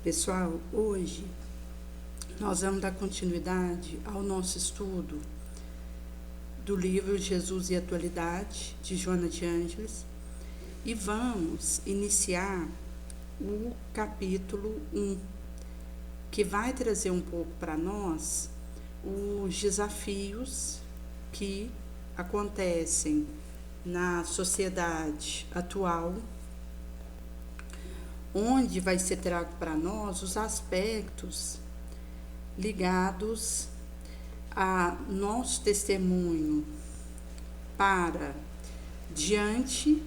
Pessoal, hoje nós vamos dar continuidade ao nosso estudo do livro Jesus e Atualidade, de Joana de Ângeles, e vamos iniciar o capítulo 1, que vai trazer um pouco para nós os desafios que acontecem na sociedade atual, onde vai ser trago para nós os aspectos ligados a nosso testemunho para, diante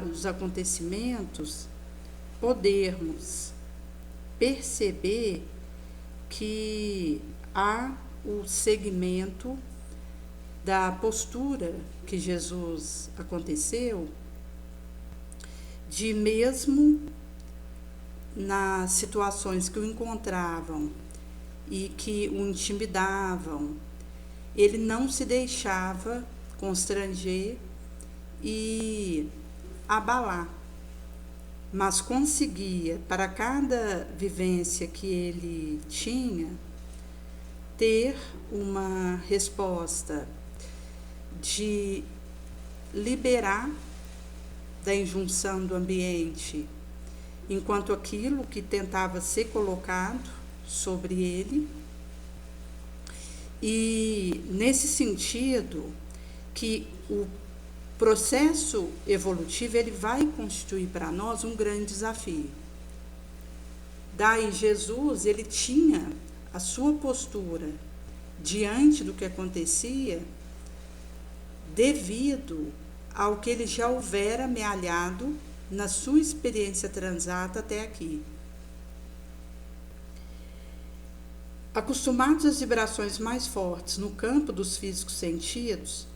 dos acontecimentos, podermos perceber que há o segmento da postura que Jesus aconteceu, de mesmo nas situações que o encontravam e que o intimidavam, ele não se deixava constranger e abalar, mas conseguia, para cada vivência que ele tinha, ter uma resposta de liberar da injunção do ambiente, enquanto aquilo que tentava ser colocado sobre ele. E nesse sentido que o processo evolutivo ele vai constituir para nós um grande desafio. Daí Jesus ele tinha a sua postura diante do que acontecia devido ao que ele já houvera amealhado na sua experiência transata até aqui. Acostumados às vibrações mais fortes no campo dos físicos sentidos,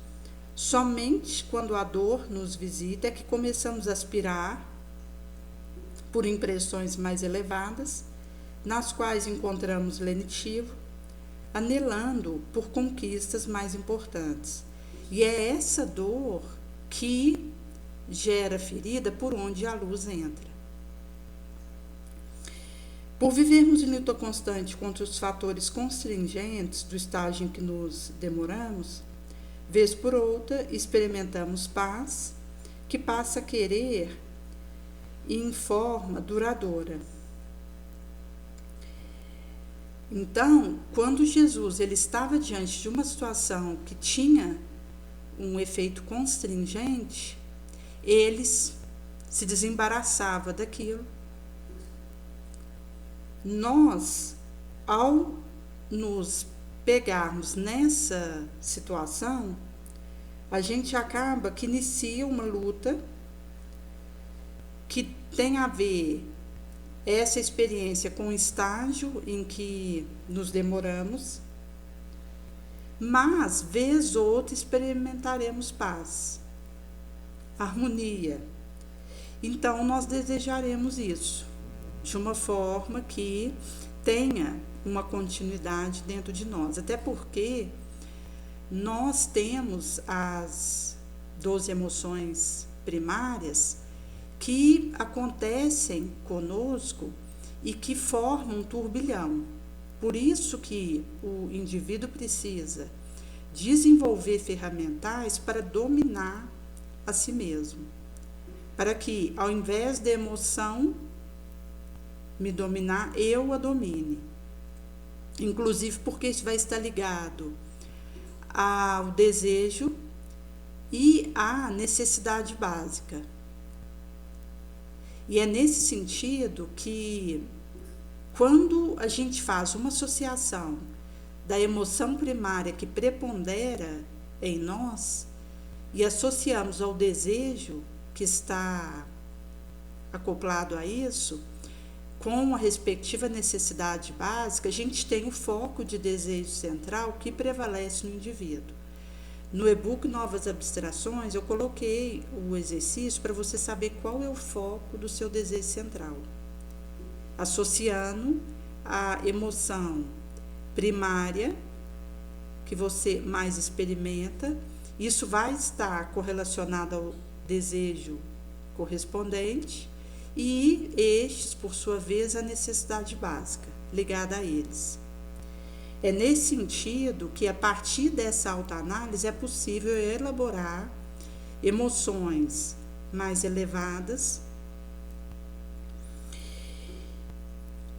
somente quando a dor nos visita é que começamos a aspirar por impressões mais elevadas, nas quais encontramos lenitivo, anelando por conquistas mais importantes. E é essa dor que gera ferida por onde a luz entra. Por vivermos em luta constante contra os fatores constringentes do estágio em que nos demoramos, vez por outra experimentamos paz, que passa a querer em forma duradoura. Então, quando Jesus ele estava diante de uma situação que tinha um efeito constringente, eles se desembaraçava daquilo. Nós, ao nos pegarmos nessa situação, a gente acaba que inicia uma luta que tem a ver essa experiência com o estágio em que nos demoramos, mas, vez ou outra, experimentaremos paz, harmonia. Então, nós desejaremos isso, de uma forma que tenha uma continuidade dentro de nós. Até porque nós temos as 12 emoções primárias que acontecem conosco e que formam um turbilhão. Por isso que o indivíduo precisa desenvolver ferramentais para dominar a si mesmo. Para que, ao invés da emoção me dominar, eu a domine. Inclusive porque isso vai estar ligado ao desejo e à necessidade básica. E é nesse sentido que, quando a gente faz uma associação da emoção primária que prepondera em nós e associamos ao desejo que está acoplado a isso, com a respectiva necessidade básica, a gente tem o foco de desejo central que prevalece no indivíduo. No e-book Novas Abstrações, eu coloquei o exercício para você saber qual é o foco do seu desejo central, associando a emoção primária que você mais experimenta. Isso vai estar correlacionado ao desejo correspondente e estes, por sua vez, a necessidade básica ligada a eles. É nesse sentido que, a partir dessa autoanálise, é possível elaborar emoções mais elevadas.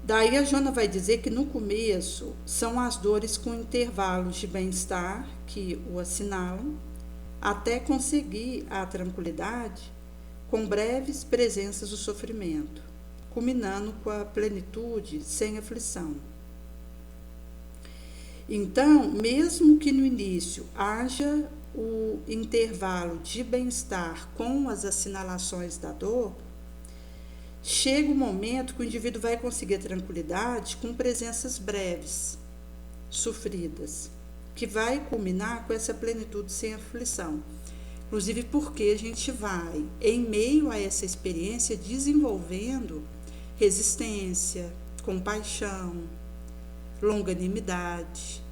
Daí a Jona vai dizer que no começo são as dores com intervalos de bem-estar que o assinalam, até conseguir a tranquilidade com breves presenças do sofrimento, culminando com a plenitude sem aflição. Então, mesmo que no início haja o intervalo de bem-estar com as assinalações da dor, chega o momento que o indivíduo vai conseguir a tranquilidade com presenças breves, sofridas, que vai culminar com essa plenitude sem aflição. Inclusive porque a gente vai, em meio a essa experiência, desenvolvendo resistência, compaixão, longanimidade.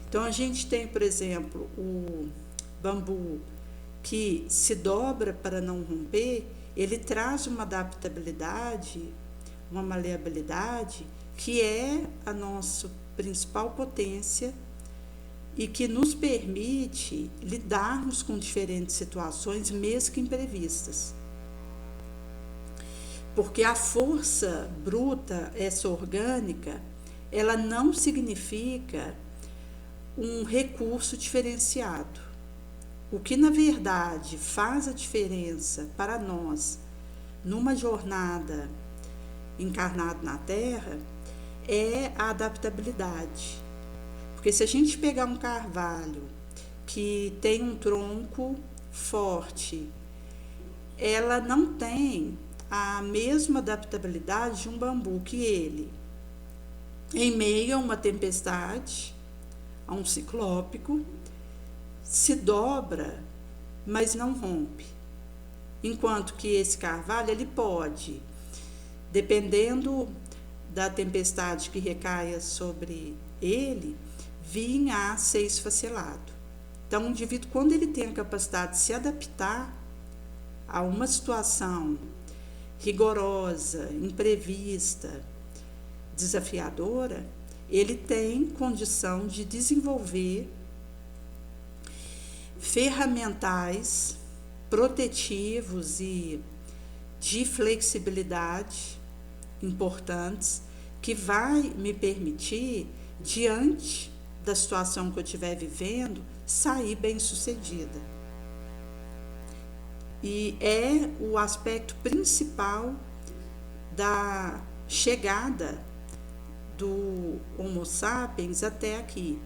Então a gente tem, por exemplo, o bambu que se dobra para não romper, ele traz uma adaptabilidade, uma maleabilidade, que é a nossa principal potência e que nos permite lidarmos com diferentes situações, mesmo que imprevistas. Porque a força bruta, essa orgânica, ela não significa um recurso diferenciado. O que, na verdade, faz a diferença para nós numa jornada encarnada na Terra é a adaptabilidade. Porque se a gente pegar um carvalho que tem um tronco forte, ela não tem a mesma adaptabilidade de um bambu que ele, em meio a uma tempestade, a um ciclópico, se dobra, mas não rompe. Enquanto que esse carvalho, ele pode, dependendo da tempestade que recaia sobre ele, vir a ser esfacelado. Então, o indivíduo, quando ele tem a capacidade de se adaptar a uma situação rigorosa, imprevista, desafiadora, ele tem condição de desenvolver ferramentais protetivos e de flexibilidade importantes que vai me permitir, diante da situação que eu estiver vivendo, sair bem-sucedida. E é o aspecto principal da chegada do Homo sapiens até aqui.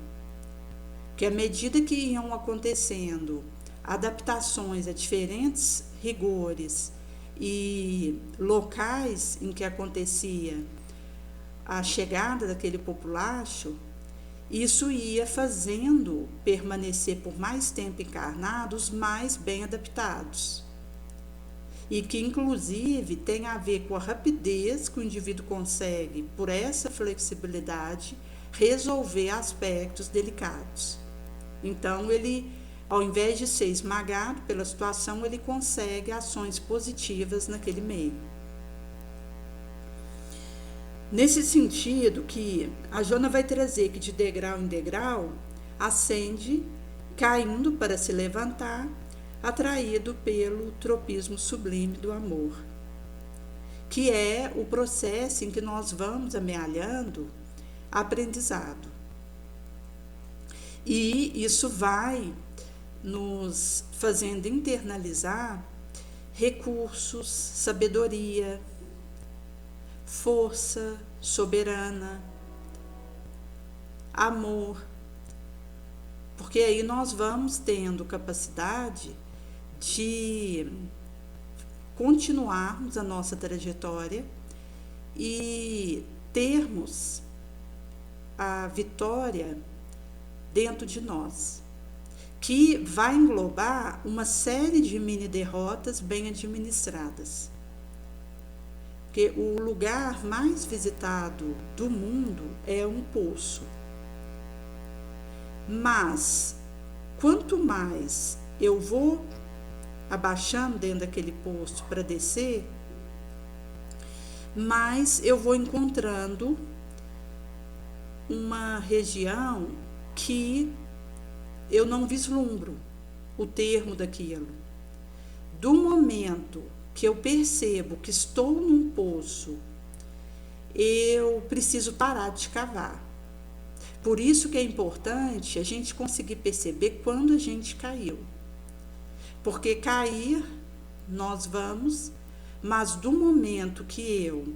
Que à medida que iam acontecendo adaptações a diferentes rigores e locais em que acontecia a chegada daquele populacho, isso ia fazendo permanecer por mais tempo encarnados mais bem adaptados. E que, inclusive, tem a ver com a rapidez que o indivíduo consegue, por essa flexibilidade, resolver aspectos delicados. Então, ele, ao invés de ser esmagado pela situação, ele consegue ações positivas naquele meio. Nesse sentido que a Jona vai trazer que de degrau em degrau ascende, caindo para se levantar, atraído pelo tropismo sublime do amor, que é o processo em que nós vamos amealhando aprendizado. E isso vai nos fazendo internalizar recursos, sabedoria, força soberana, amor, porque aí nós vamos tendo capacidade de continuarmos a nossa trajetória e termos a vitória dentro de nós, que vai englobar uma série de mini derrotas bem administradas. Porque o lugar mais visitado do mundo é um poço. Mas, quanto mais eu vou abaixando dentro daquele poço para descer, mas eu vou encontrando uma região que eu não vislumbro o termo daquilo. Do momento que eu percebo que estou num poço, eu preciso parar de cavar. Por isso que é importante a gente conseguir perceber quando a gente caiu. Porque cair, nós vamos, mas do momento que eu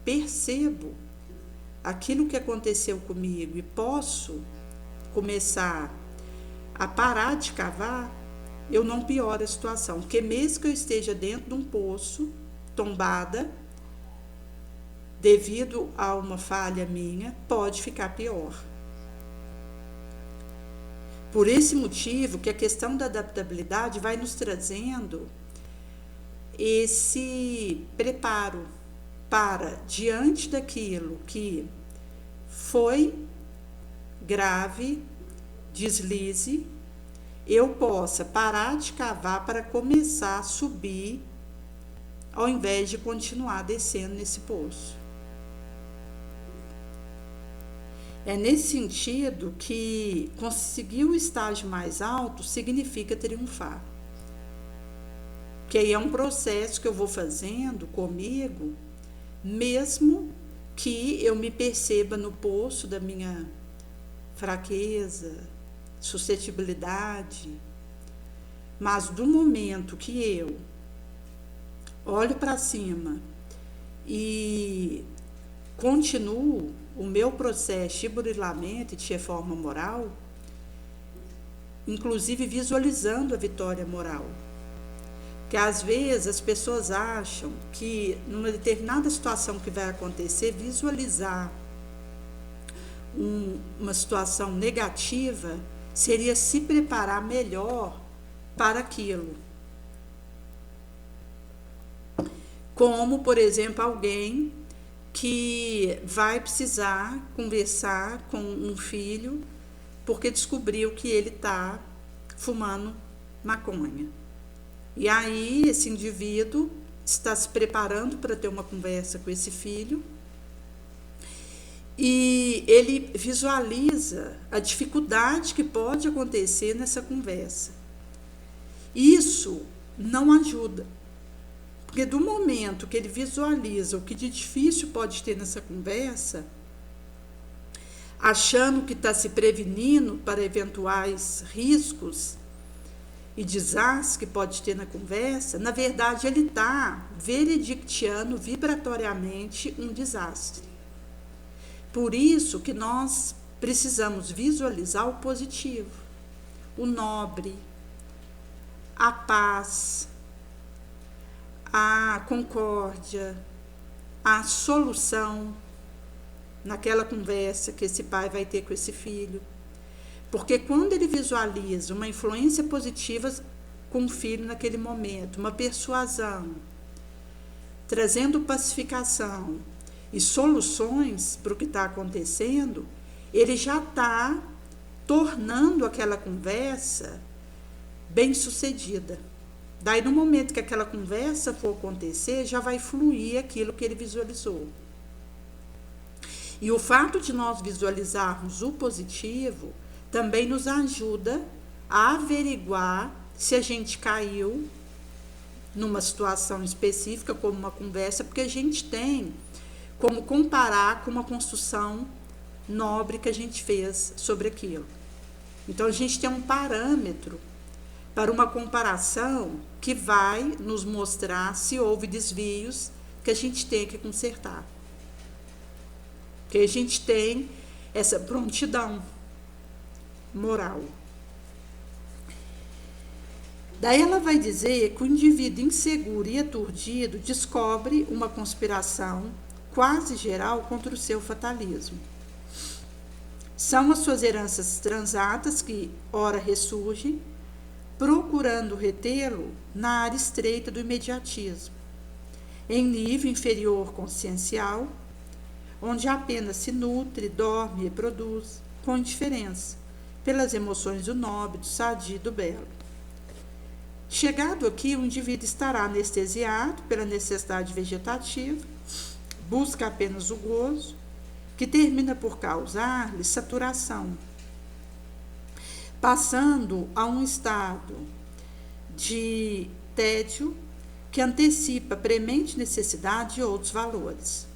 percebo aquilo que aconteceu comigo e posso começar a parar de cavar, eu não pioro a situação. Porque mesmo que eu esteja dentro de um poço, tombada, devido a uma falha minha, pode ficar pior. Por esse motivo que a questão da adaptabilidade vai nos trazendo esse preparo para, diante daquilo que foi grave, deslize, eu possa parar de cavar para começar a subir, ao invés de continuar descendo nesse poço. É nesse sentido que conseguir o estágio mais alto significa triunfar. Que aí é um processo que eu vou fazendo comigo, mesmo que eu me perceba no poço da minha fraqueza, suscetibilidade, mas do momento que eu olho para cima e continuo o meu processo de burilamento e de reforma moral, inclusive visualizando a vitória moral. Que às vezes as pessoas acham que numa determinada situação que vai acontecer, visualizar uma situação negativa seria se preparar melhor para aquilo. Como, por exemplo, alguém que vai precisar conversar com um filho porque descobriu que ele está fumando maconha. E aí esse indivíduo está se preparando para ter uma conversa com esse filho e ele visualiza a dificuldade que pode acontecer nessa conversa. Isso não ajuda. Porque do momento que ele visualiza o que de difícil pode ter nessa conversa, achando que está se prevenindo para eventuais riscos e desastres que pode ter na conversa, na verdade ele está veredictiando vibratoriamente um desastre. Por isso que nós precisamos visualizar o positivo, o nobre, a paz, a concórdia, a solução naquela conversa que esse pai vai ter com esse filho. Porque quando ele visualiza uma influência positiva com o filho naquele momento, uma persuasão, trazendo pacificação e soluções para o que está acontecendo, ele já está tornando aquela conversa bem-sucedida. Daí, no momento que aquela conversa for acontecer, já vai fluir aquilo que ele visualizou. E o fato de nós visualizarmos o positivo também nos ajuda a averiguar se a gente caiu numa situação específica, como uma conversa, porque a gente tem como comparar com uma construção nobre que a gente fez sobre aquilo. Então, a gente tem um parâmetro para uma comparação que vai nos mostrar se houve desvios que a gente tem que consertar. Que a gente tem essa prontidão moral. Daí ela vai dizer que o indivíduo inseguro e aturdido descobre uma conspiração quase geral contra o seu fatalismo. São as suas heranças transatas que, ora, ressurgem, procurando retê-lo na área estreita do imediatismo, em nível inferior consciencial, onde apenas se nutre, dorme e produz, com indiferença, pelas emoções do nobre, do sadio e do belo. Chegado aqui, o indivíduo estará anestesiado pela necessidade vegetativa, busca apenas o gozo, que termina por causar-lhe saturação, passando a um estado de tédio que antecipa a premente necessidade de outros valores.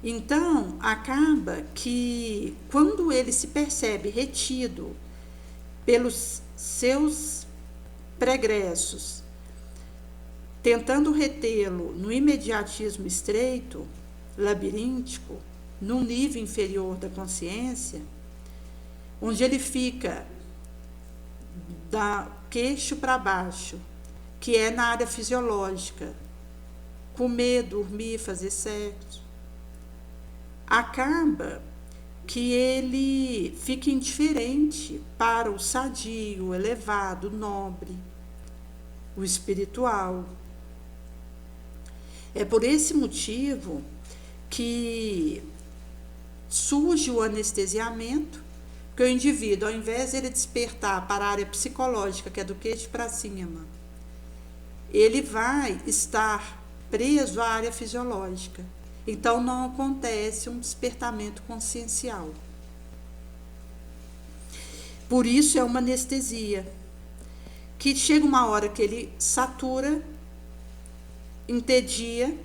Então, acaba que, quando ele se percebe retido pelos seus pregressos, tentando retê-lo no imediatismo estreito, labiríntico, num nível inferior da consciência, onde ele fica da queixo para baixo, que é na área fisiológica, comer, dormir, fazer sexo, acaba que ele fica indiferente para o sadio, o elevado, o nobre, o espiritual. É por esse motivo que surge o anestesiamento, que o indivíduo, ao invés de ele despertar para a área psicológica, que é do queixo para cima, ele vai estar preso à área fisiológica. Então, não acontece um despertamento consciencial. Por isso, é uma anestesia, que chega uma hora que ele satura, entedia,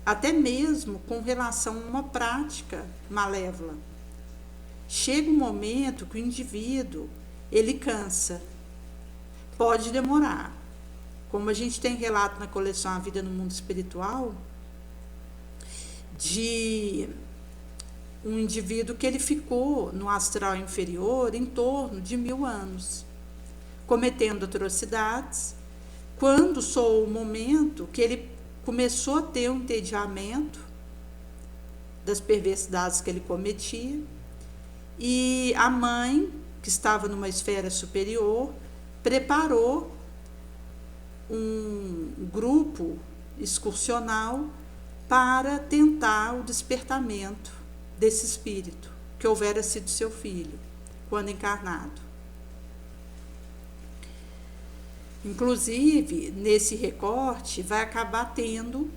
até mesmo com relação a uma prática malévola. Chega um momento que o indivíduo, ele cansa. Pode demorar. Como a gente tem relato na coleção A Vida no Mundo Espiritual, de um indivíduo que ele ficou no astral inferior em torno de 1000 anos, cometendo atrocidades, quando soou o momento que ele começou a ter um entediamento das perversidades que ele cometia, e a mãe, que estava numa esfera superior, preparou um grupo excursional para tentar o despertamento desse espírito, que houvera sido seu filho, quando encarnado. Inclusive, nesse recorte, vai acabar tendo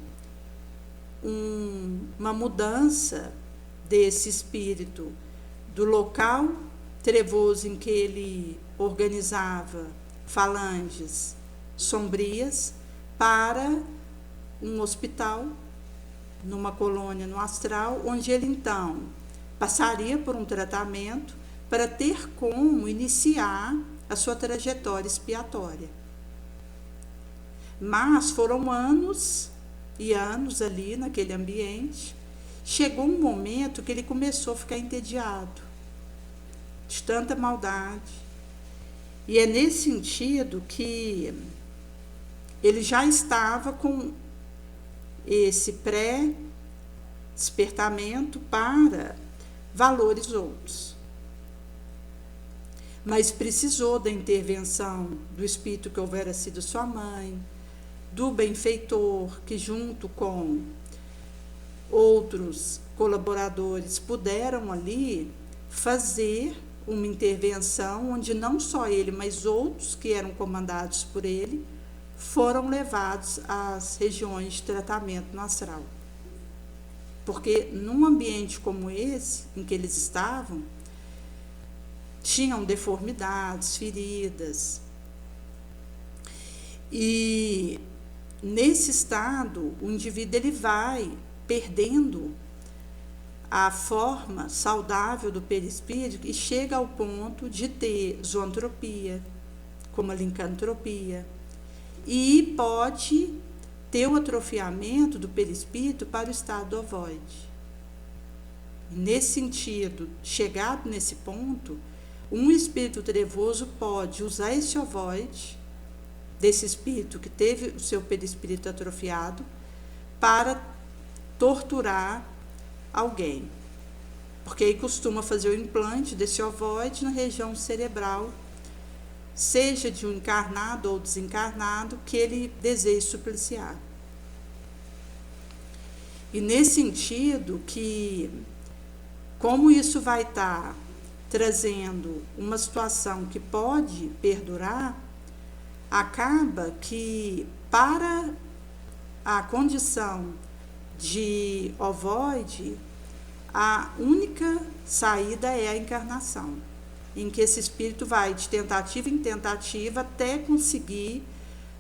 uma mudança desse espírito do local trevoso em que ele organizava falanges sombrias para um hospital, numa colônia no astral, onde ele então passaria por um tratamento para ter como iniciar a sua trajetória expiatória. Mas foram anos e anos ali naquele ambiente. Chegou um momento que ele começou a ficar entediado de tanta maldade. E é nesse sentido que ele já estava com esse pré-despertamento para valores outros. Mas precisou da intervenção do espírito que houvera sido sua mãe, do benfeitor, que junto com outros colaboradores puderam ali fazer uma intervenção onde não só ele, mas outros que eram comandados por ele, foram levados às regiões de tratamento no astral. Porque num ambiente como esse, em que eles estavam, tinham deformidades, feridas. E nesse estado, o indivíduo ele vai perdendo a forma saudável do perispírito e chega ao ponto de ter zoantropia, como a licantropia, e pode ter o atrofiamento do perispírito para o estado ovoide. Nesse sentido, chegado nesse ponto, um espírito trevoso pode usar esse ovoide, desse espírito que teve o seu perispírito atrofiado, para torturar alguém. Porque aí costuma fazer o implante desse ovoide na região cerebral, seja de um encarnado ou desencarnado, que ele deseje supliciar. E nesse sentido que, como isso vai estar trazendo uma situação que pode perdurar, acaba que para a condição de ovoide, a única saída é a encarnação, em que esse espírito vai de tentativa em tentativa até conseguir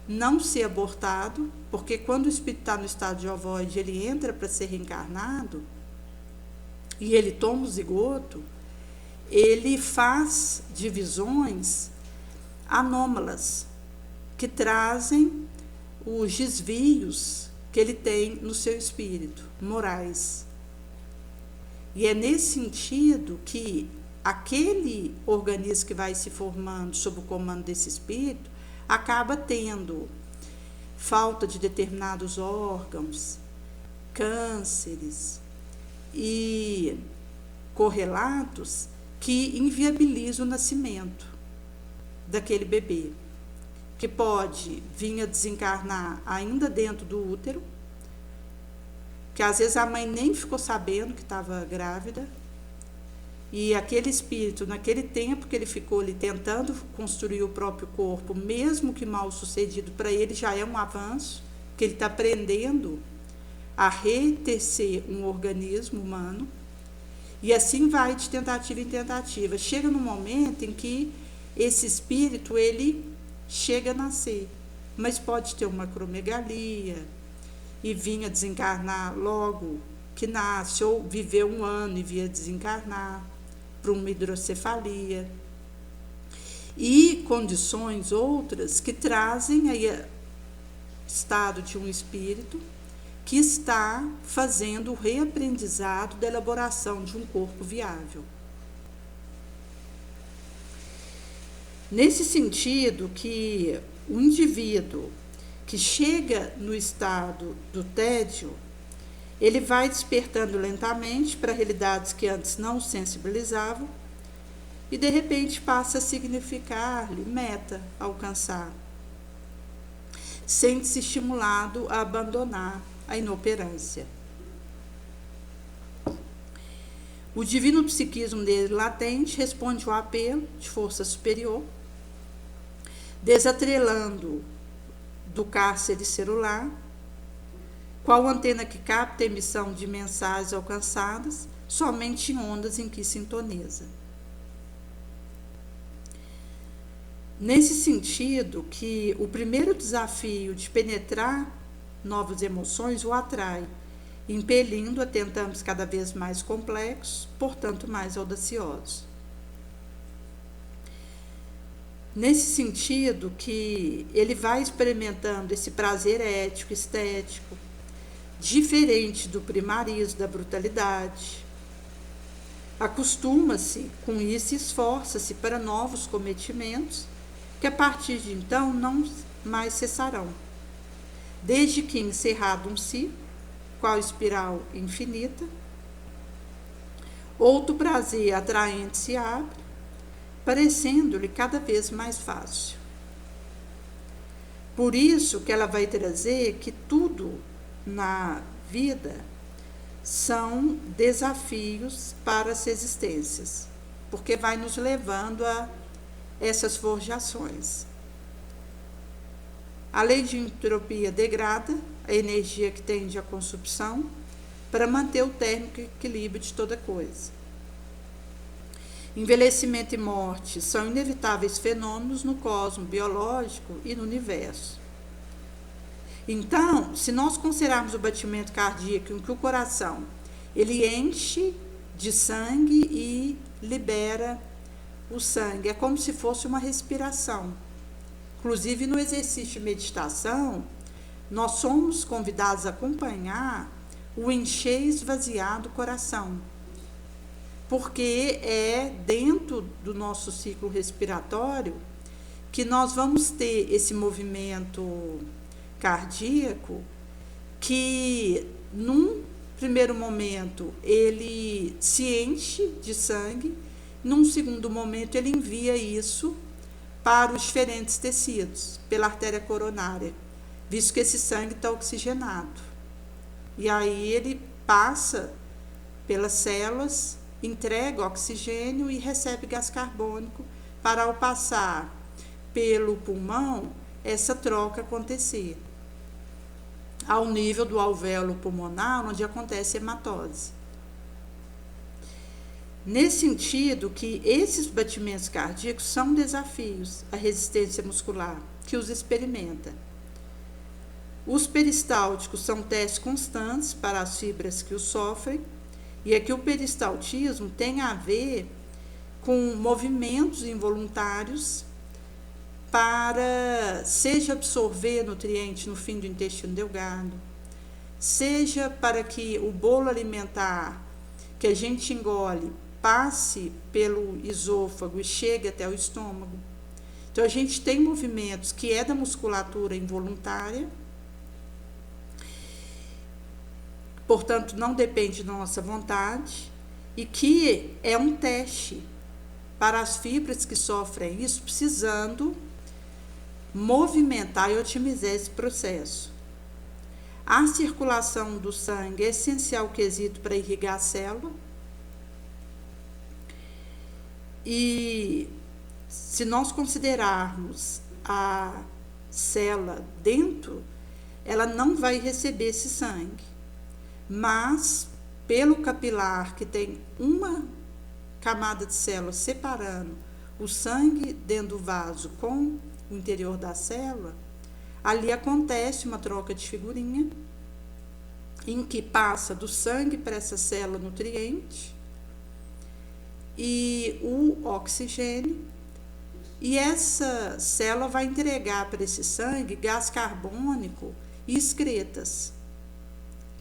não ser abortado, porque quando o espírito está no estado de ovoide, ele entra para ser reencarnado e ele toma o zigoto, ele faz divisões anômalas que trazem os desvios que ele tem no seu espírito, morais. E é nesse sentido que aquele organismo que vai se formando sob o comando desse espírito acaba tendo falta de determinados órgãos, cânceres e correlatos que inviabilizam o nascimento daquele bebê, que pode vir a desencarnar ainda dentro do útero, que às vezes a mãe nem ficou sabendo que estava grávida, e aquele espírito, naquele tempo que ele ficou ali tentando construir o próprio corpo, mesmo que mal sucedido, para ele já é um avanço, que ele está aprendendo a retecer um organismo humano, e assim vai de tentativa em tentativa. Chega no momento em que esse espírito, ele chega a nascer, mas pode ter uma acromegalia e vir a desencarnar logo que nasce, ou viver 1 ano e vir a desencarnar para uma hidrocefalia, e condições outras que trazem aí estado de um espírito que está fazendo o reaprendizado da elaboração de um corpo viável. Nesse sentido, que o indivíduo que chega no estado do tédio, ele vai despertando lentamente para realidades que antes não o sensibilizavam e, de repente, passa a significar-lhe meta a alcançar. Sente-se estimulado a abandonar a inoperância. O divino psiquismo dele latente responde ao apelo de força superior, desatrelando do cárcere celular, qual antena que capta a emissão de mensagens alcançadas somente em ondas em que sintoniza. Nesse sentido, que o primeiro desafio de penetrar novas emoções o atrai, impelindo a tentames cada vez mais complexos, portanto mais audaciosos. Nesse sentido, que ele vai experimentando esse prazer ético, estético, diferente do primarismo, da brutalidade. Acostuma-se com isso e esforça-se para novos cometimentos, que a partir de então não mais cessarão, desde que encerrado um ciclo, qual espiral infinita, outro prazer atraente se abre, parecendo-lhe cada vez mais fácil. Por isso que ela vai trazer que tudo na vida são desafios para as existências, porque vai nos levando a essas forjações. A lei de entropia degrada a energia que tende à consumpção para manter o térmico equilíbrio de toda coisa. Envelhecimento e morte são inevitáveis fenômenos no cosmos biológico e no universo. Então, se nós considerarmos o batimento cardíaco em que o coração ele enche de sangue e libera o sangue, é como se fosse uma respiração. Inclusive, no exercício de meditação, nós somos convidados a acompanhar o encher e esvaziar do coração, porque é dentro do nosso ciclo respiratório que nós vamos ter esse movimento cardíaco que, num primeiro momento, ele se enche de sangue, num segundo momento, ele envia isso para os diferentes tecidos, pela artéria coronária, visto que esse sangue está oxigenado. E aí ele passa pelas células, entrega oxigênio e recebe gás carbônico para, ao passar pelo pulmão, essa troca acontecer. ao nível do alvéolo pulmonar, onde acontece hematose. Nesse sentido que esses batimentos cardíacos são desafios à resistência muscular que os experimenta. Os peristálticos são testes constantes para as fibras que os sofrem, e aqui o peristaltismo tem a ver com movimentos involuntários para, seja absorver nutriente no fim do intestino delgado, seja para que o bolo alimentar que a gente engole passe pelo esôfago e chegue até o estômago. Então, a gente tem movimentos que é da musculatura involuntária, portanto, não depende da nossa vontade, e que é um teste para as fibras que sofrem isso, precisando movimentar e otimizar esse processo. A circulação do sangue é essencial quesito para irrigar a célula, e se nós considerarmos a célula dentro, ela não vai receber esse sangue, mas pelo capilar, que tem uma camada de célula separando o sangue dentro do vaso com o interior da célula, ali acontece uma troca de figurinha, em que passa do sangue para essa célula nutriente e o oxigênio, e essa célula vai entregar para esse sangue gás carbônico e excretas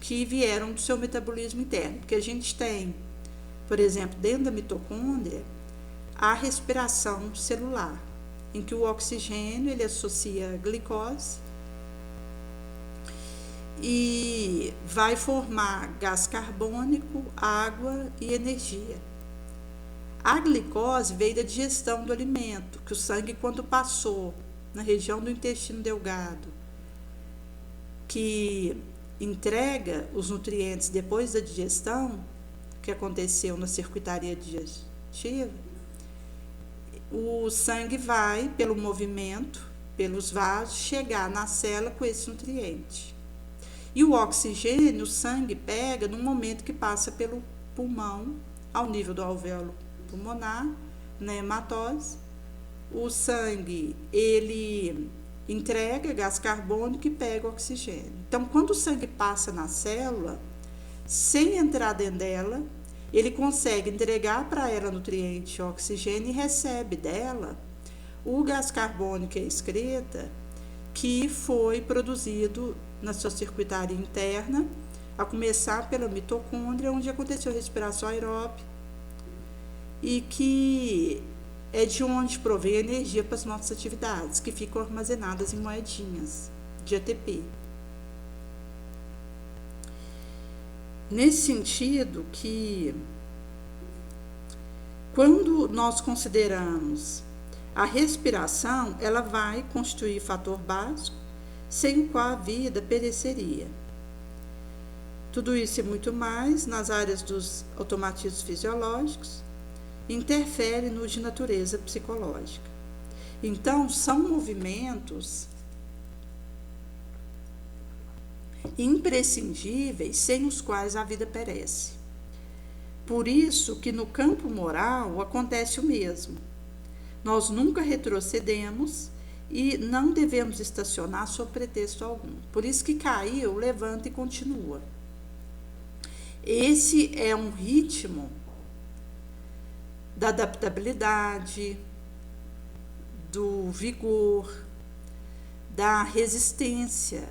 que vieram do seu metabolismo interno, porque a gente tem, por exemplo, dentro da mitocôndria, a respiração celular, em que o oxigênio ele associa a glicose e vai formar gás carbônico, água e energia. A glicose veio da digestão do alimento, que o sangue, quando passou na região do intestino delgado, que entrega os nutrientes depois da digestão, que aconteceu na circuitaria digestiva, o sangue vai, pelo movimento, pelos vasos, chegar na célula com esse nutriente. E o oxigênio, o sangue pega no momento que passa pelo pulmão, ao nível do alvéolo pulmonar, na hematose. O sangue, ele entrega gás carbônico e pega oxigênio. Então, quando o sangue passa na célula, sem entrar dentro dela, ele consegue entregar para ela nutriente, oxigênio, e recebe dela o gás carbônico e a excreta que foi produzido na sua circuitaria interna, a começar pela mitocôndria, onde aconteceu a respiração aeróbica, e que é de onde provém a energia para as nossas atividades, que ficam armazenadas em moedinhas de ATP. Nesse sentido que, quando nós consideramos a respiração, ela vai constituir fator básico, sem o qual a vida pereceria. Tudo isso e muito mais, nas áreas dos automatismos fisiológicos, interfere no de natureza psicológica. Então, são movimentos imprescindíveis, sem os quais a vida perece. Por isso que no campo moral acontece o mesmo. Nós nunca retrocedemos e não devemos estacionar sob pretexto algum. Por isso que caiu, levanta e continua. Esse é um ritmo da adaptabilidade, do vigor, da resistência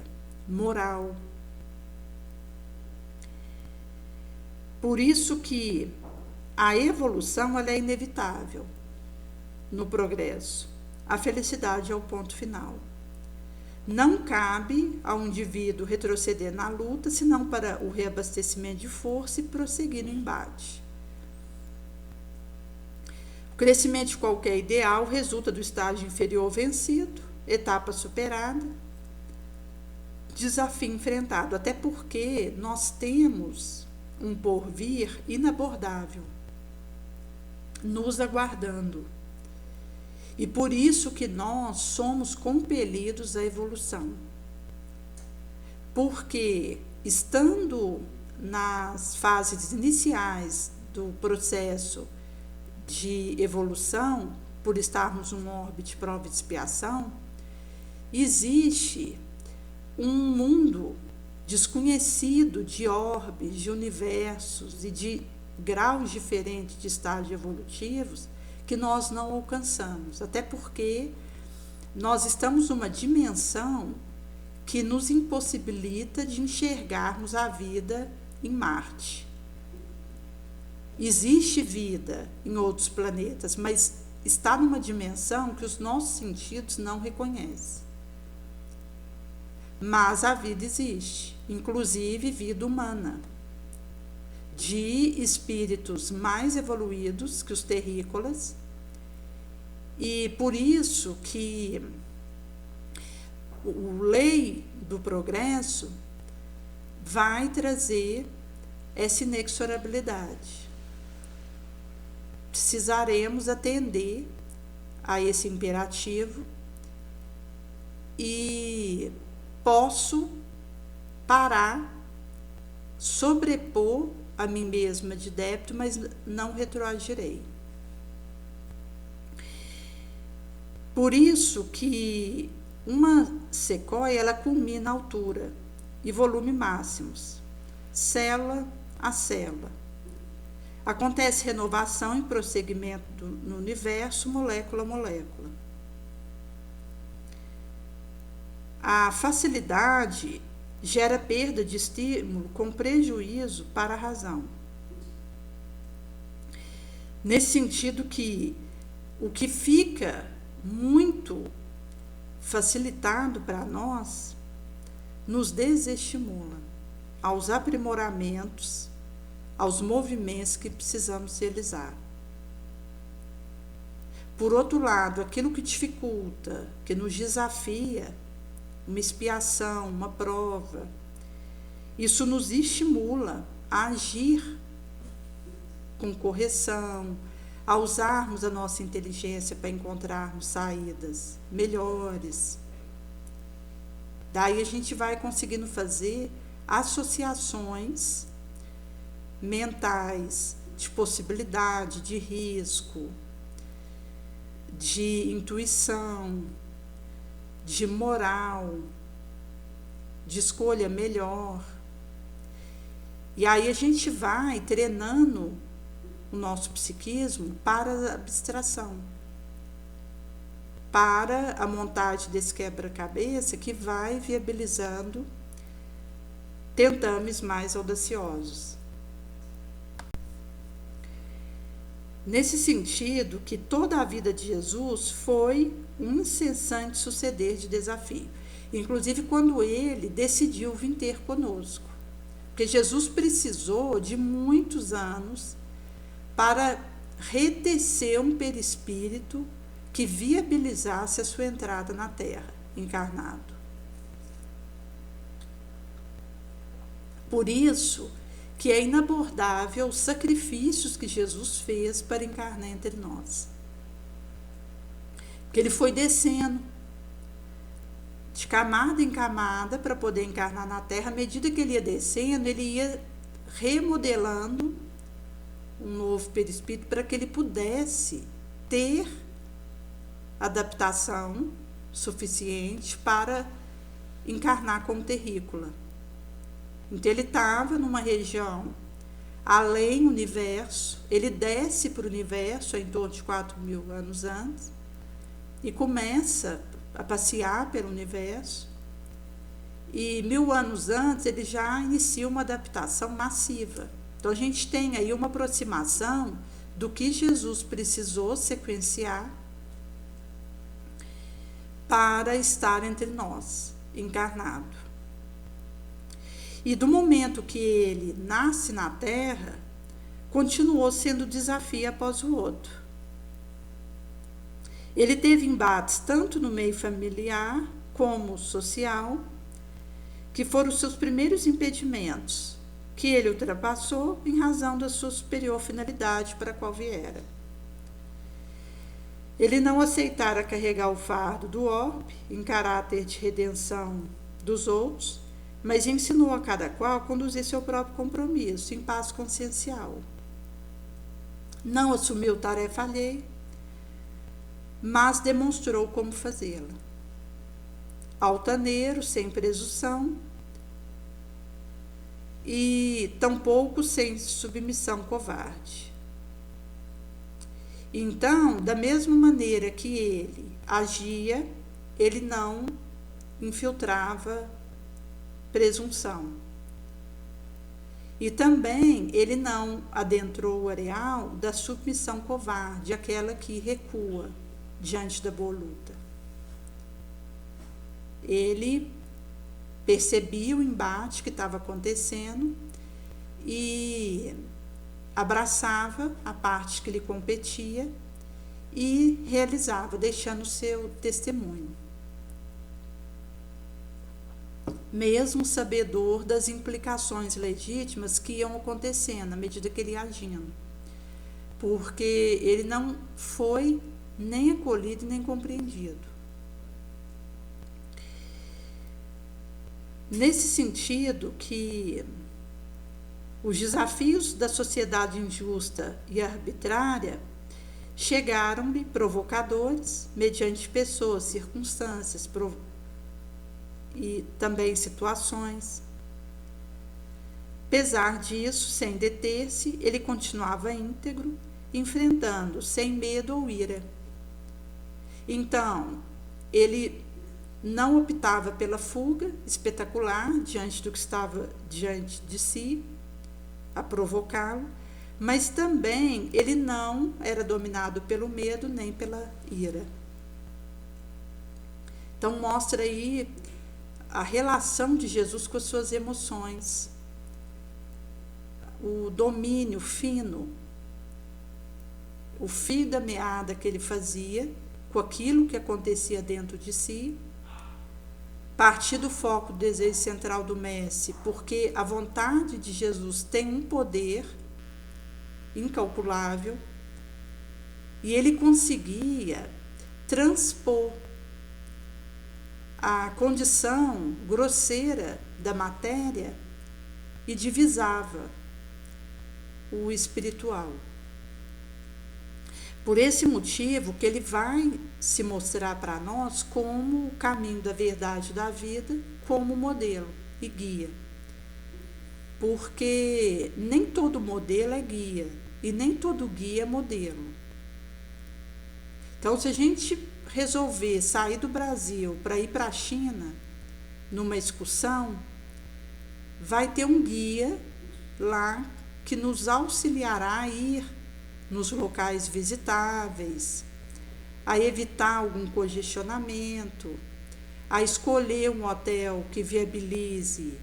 moral. Por isso que a evolução ela é inevitável no progresso. A felicidade é o ponto final. Não cabe ao indivíduo retroceder na luta, senão para o reabastecimento de força e prosseguir no embate. O crescimento de qualquer ideal resulta do estágio inferior vencido, etapa superada, desafio enfrentado, até porque nós temos um porvir inabordável nos aguardando. E por isso que nós somos compelidos à evolução. porque estando nas fases iniciais do processo de evolução, por estarmos num orbe de prova e expiação, existe um mundo desconhecido de orbes, de universos e de graus diferentes de estágios evolutivos que nós não alcançamos, até porque nós estamos numa dimensão que nos impossibilita de enxergarmos a vida em Marte. Existe vida em outros planetas, mas está numa dimensão que os nossos sentidos não reconhecem. Mas a vida existe, inclusive vida humana, de espíritos mais evoluídos que os terrícolas, e por isso que o lei do progresso vai trazer essa inexorabilidade. Precisaremos atender a esse imperativo e posso parar, sobrepor a mim mesma de débito, mas não retroagirei. Por isso que uma sequoia, ela culmina a altura e volume máximos, célula a célula. Acontece renovação e prosseguimento no universo, molécula a molécula. A facilidade gera perda de estímulo com prejuízo para a razão. Nesse sentido que o que fica muito facilitado para nós nos desestimula aos aprimoramentos, aos movimentos que precisamos realizar. Por outro lado, aquilo que dificulta, que nos desafia, uma expiação, uma prova, isso nos estimula a agir com correção, a usarmos a nossa inteligência para encontrarmos saídas melhores. Daí a gente vai conseguindo fazer associações mentais de possibilidade, de risco, de intuição, de moral, de escolha melhor. E aí a gente vai treinando o nosso psiquismo para a abstração, para a montagem desse quebra-cabeça que vai viabilizando tentames mais audaciosos. Nesse sentido, que toda a vida de Jesus foi um incessante suceder de desafio, inclusive quando ele decidiu vir ter conosco, porque Jesus precisou de muitos anos para retecer um perispírito que viabilizasse a sua entrada na Terra, encarnado. Por isso que é inabordável os sacrifícios que Jesus fez para encarnar entre nós. Porque ele foi descendo de camada em camada para poder encarnar na Terra. À medida que ele ia descendo, ele ia remodelando um novo perispírito para que ele pudesse ter adaptação suficiente para encarnar como terrícola. Então ele estava numa região além do universo, ele desce para o universo em torno de 4.000 anos antes e começa a passear pelo universo, e 1.000 anos antes ele já inicia uma adaptação massiva. Então a gente tem aí uma aproximação do que Jesus precisou sequenciar para estar entre nós, encarnado. E do momento que ele nasce na Terra, continuou sendo desafio após o outro. Ele teve embates tanto no meio familiar como social, que foram os seus primeiros impedimentos, que ele ultrapassou em razão da sua superior finalidade para a qual viera. Ele não aceitara carregar o fardo do orbe em caráter de redenção dos outros, mas ensinou a cada qual a conduzir seu próprio compromisso em paz consciencial. Não assumiu tarefa alheia, mas demonstrou como fazê-la. Altaneiro, sem presunção, e tampouco sem submissão covarde. Então, da mesma maneira que ele agia, ele não infiltrava presunção. E também ele não adentrou o areal da submissão covarde, aquela que recua diante da boa luta. Ele percebia o embate que estava acontecendo e abraçava a parte que lhe competia e realizava, deixando seu testemunho. Mesmo sabedor das implicações legítimas que iam acontecendo à medida que ele ia agindo, porque ele não foi nem acolhido nem compreendido. Nesse sentido que os desafios da sociedade injusta e arbitrária chegaram-lhe provocadores mediante pessoas, circunstâncias e também situações. Apesar disso, sem deter-se, ele continuava íntegro, enfrentando sem medo ou ira. Então, ele não optava pela fuga espetacular diante do que estava diante de si, a provocá-lo, mas também ele não era dominado pelo medo nem pela ira. Então, mostra aí a relação de Jesus com as suas emoções, o domínio fino, o fio da meada que ele fazia com aquilo que acontecia dentro de si, partir do foco do desejo central do Mestre, porque a vontade de Jesus tem um poder incalculável e ele conseguia transpor a condição grosseira da matéria e divisava o espiritual. Por esse motivo que ele vai se mostrar para nós como o caminho da verdade da vida, como modelo e guia. Porque nem todo modelo é guia e nem todo guia é modelo. Então, se a gente resolver sair do Brasil para ir para a China numa excursão, vai ter um guia lá que nos auxiliará a ir nos locais visitáveis, a evitar algum congestionamento, a escolher um hotel que viabilize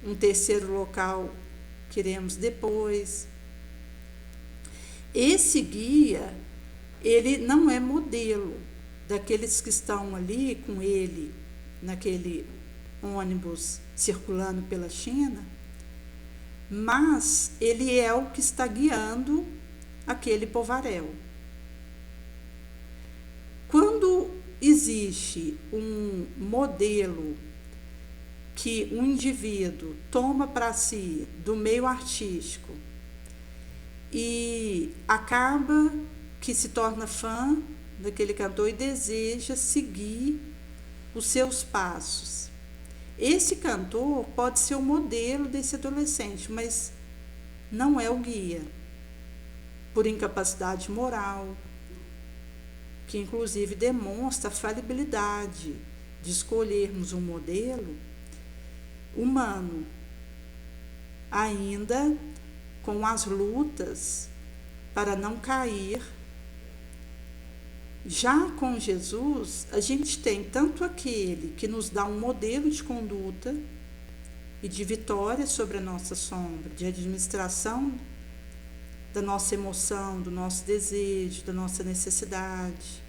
um terceiro local que iremos depois. Esse guia, ele não é modelo daqueles que estão ali com ele, naquele ônibus circulando pela China, mas ele é o que está guiando aquele povaréu. Quando existe um modelo que um indivíduo toma para si do meio artístico e acaba que se torna fã daquele cantor e deseja seguir os seus passos, esse cantor pode ser o modelo desse adolescente, mas não é o guia, por incapacidade moral, que inclusive demonstra a falibilidade de escolhermos um modelo humano, ainda com as lutas para não cair. Já com Jesus, a gente tem tanto aquele que nos dá um modelo de conduta e de vitória sobre a nossa sombra, de administração da nossa emoção, do nosso desejo, da nossa necessidade,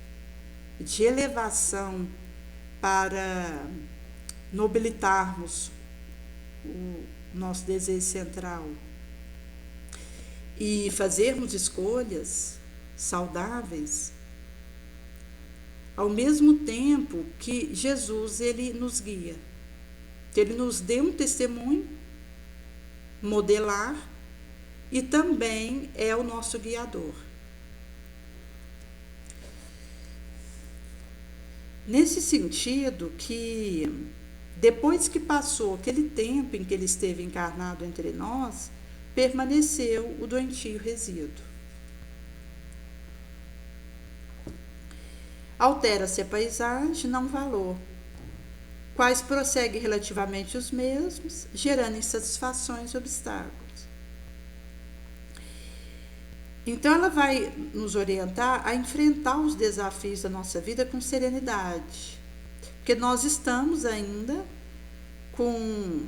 de elevação para nobilitarmos o nosso desejo central e fazermos escolhas saudáveis, ao mesmo tempo que Jesus ele nos guia. que ele nos dê um testemunho, modelar, e também é o nosso guiador. Nesse sentido que, depois que passou aquele tempo em que ele esteve encarnado entre nós, permaneceu o doentio resíduo. Altera-se a paisagem, não o valor, quais prosseguem relativamente os mesmos, gerando insatisfações e obstáculos. Então, ela vai nos orientar a enfrentar os desafios da nossa vida com serenidade, porque nós estamos ainda com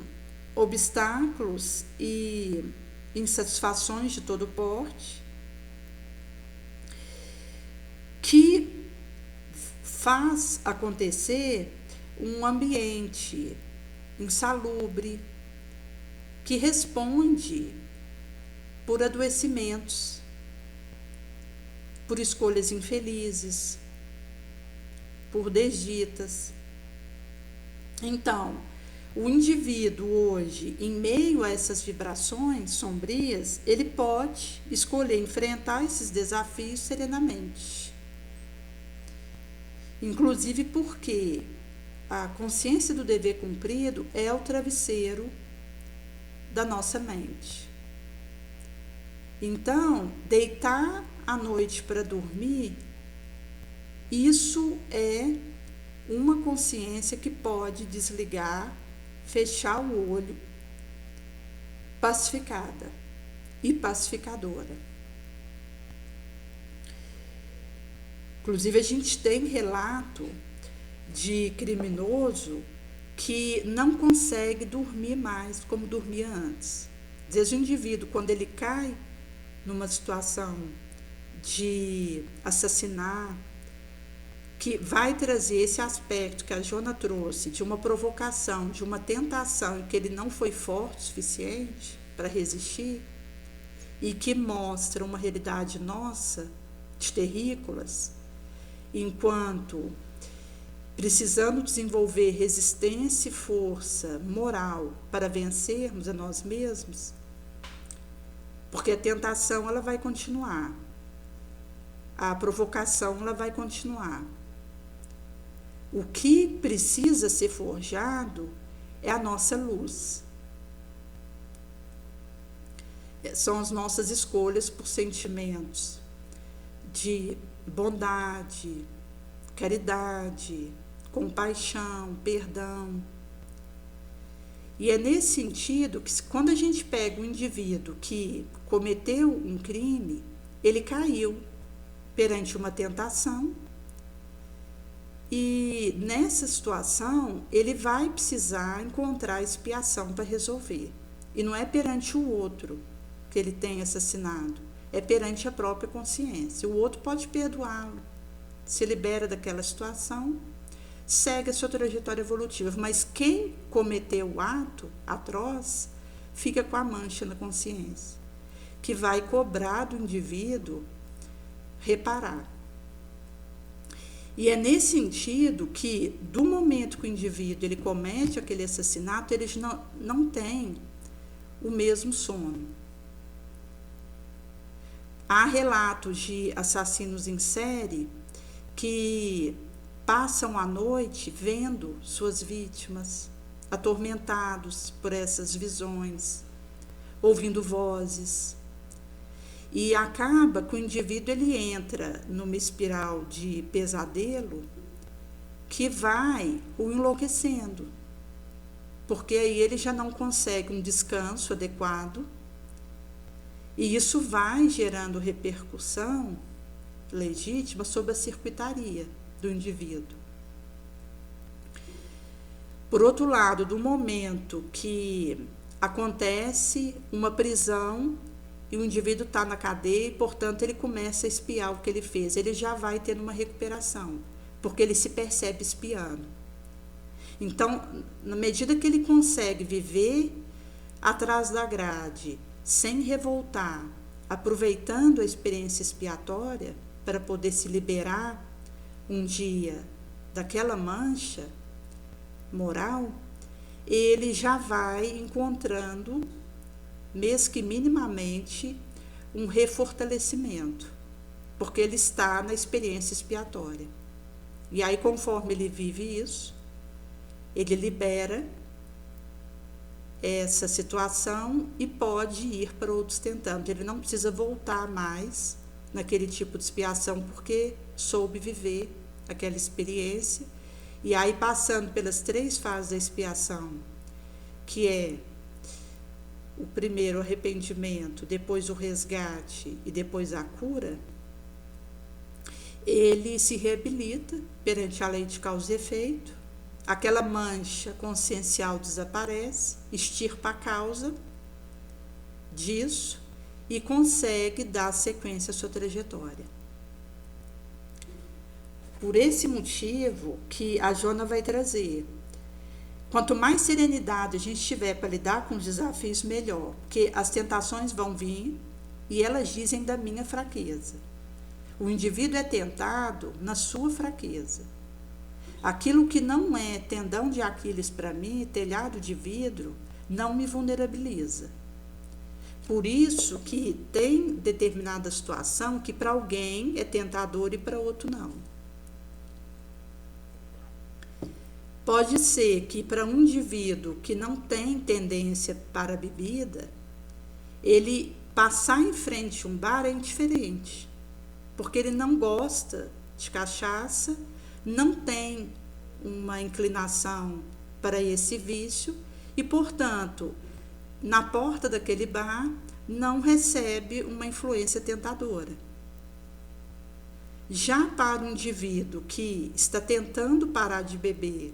obstáculos e insatisfações de todo porte, que faz acontecer um ambiente insalubre, que responde por adoecimentos, por escolhas infelizes, por desditas. Então, o indivíduo hoje, em meio a essas vibrações sombrias, ele pode escolher enfrentar esses desafios serenamente. Inclusive porque a consciência do dever cumprido é o travesseiro da nossa mente. Então, deitar à noite para dormir, isso é uma consciência que pode desligar, fechar o olho, pacificada e pacificadora. Inclusive, a gente tem relato de criminoso que não consegue dormir mais como dormia antes. Às vezes o indivíduo, quando ele cai numa situação de assassinar, que vai trazer esse aspecto que a Jona trouxe, de uma provocação, de uma tentação, em que ele não foi forte o suficiente para resistir, e que mostra uma realidade nossa, de terrícolas, enquanto precisando desenvolver resistência e força moral para vencermos a nós mesmos, porque a tentação ela vai continuar, a provocação ela vai continuar. O que precisa ser forjado é a nossa luz. São as nossas escolhas por sentimentos de bondade, caridade, compaixão, perdão. E é nesse sentido que, quando a gente pega um indivíduo que cometeu um crime, ele caiu perante uma tentação, e nessa situação ele vai precisar encontrar expiação para resolver. E não é perante o outro que ele tem assassinado, é perante a própria consciência. O outro pode perdoá-lo, se libera daquela situação, segue a sua trajetória evolutiva, mas quem cometeu o ato atroz fica com a mancha na consciência, que vai cobrar do indivíduo reparar. E é nesse sentido que, do momento que o indivíduo ele comete aquele assassinato, eles não têm o mesmo sono. Há relatos de assassinos em série que passam a noite vendo suas vítimas, atormentados por essas visões, ouvindo vozes. E acaba que o indivíduo ele entra numa espiral de pesadelo que vai o enlouquecendo, porque aí ele já não consegue um descanso adequado, e isso vai gerando repercussão legítima sobre a circuitaria do indivíduo. Por outro lado, do momento que acontece uma prisão e o indivíduo está na cadeia, e, portanto, ele começa a espiar o que ele fez, ele já vai tendo uma recuperação, porque ele se percebe espiando. Então, na medida que ele consegue viver atrás da grade, sem revoltar, aproveitando a experiência expiatória para poder se liberar um dia daquela mancha moral, ele já vai encontrando, mesmo que minimamente, um refortalecimento, porque ele está na experiência expiatória. E aí, conforme ele vive isso, ele libera essa situação e pode ir para outros tentando. Ele não precisa voltar mais naquele tipo de expiação, porque soube viver aquela experiência. E aí, passando pelas 3 fases da expiação, que é o primeiro arrependimento, depois o resgate e depois a cura, ele se reabilita perante a lei de causa e efeito, aquela mancha consciencial desaparece, extirpa a causa disso e consegue dar sequência à sua trajetória. Por esse motivo que a Joana vai trazer, quanto mais serenidade a gente tiver para lidar com os desafios, melhor, porque as tentações vão vir e elas dizem da minha fraqueza. O indivíduo é tentado na sua fraqueza. Aquilo que não é tendão de Aquiles para mim, telhado de vidro, não me vulnerabiliza. Por isso que tem determinada situação que para alguém é tentador e para outro não. Pode ser que para um indivíduo que não tem tendência para a bebida, ele passar em frente a um bar é indiferente, porque ele não gosta de cachaça, não tem uma inclinação para esse vício e, portanto, na porta daquele bar não recebe uma influência tentadora. Já para um indivíduo que está tentando parar de beber,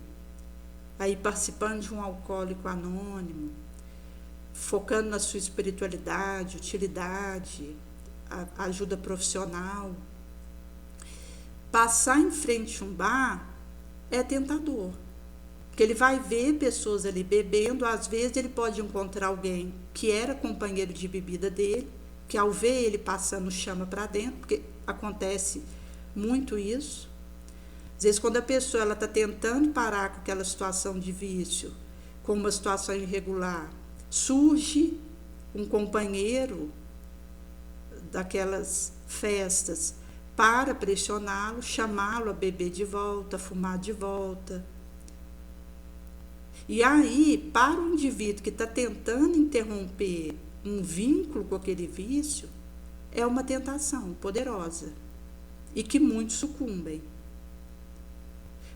aí participando de um alcoólico anônimo, focando na sua espiritualidade, utilidade, ajuda profissional, passar em frente a um bar é tentador, porque ele vai ver pessoas ali bebendo, às vezes ele pode encontrar alguém que era companheiro de bebida dele, que ao ver ele passando chama para dentro, porque acontece muito isso. Às vezes, quando a pessoa está tentando parar com aquela situação de vício, com uma situação irregular, surge um companheiro daquelas festas para pressioná-lo, chamá-lo a beber de volta, a fumar de volta. E aí, para o indivíduo que está tentando interromper um vínculo com aquele vício, é uma tentação poderosa e que muitos sucumbem.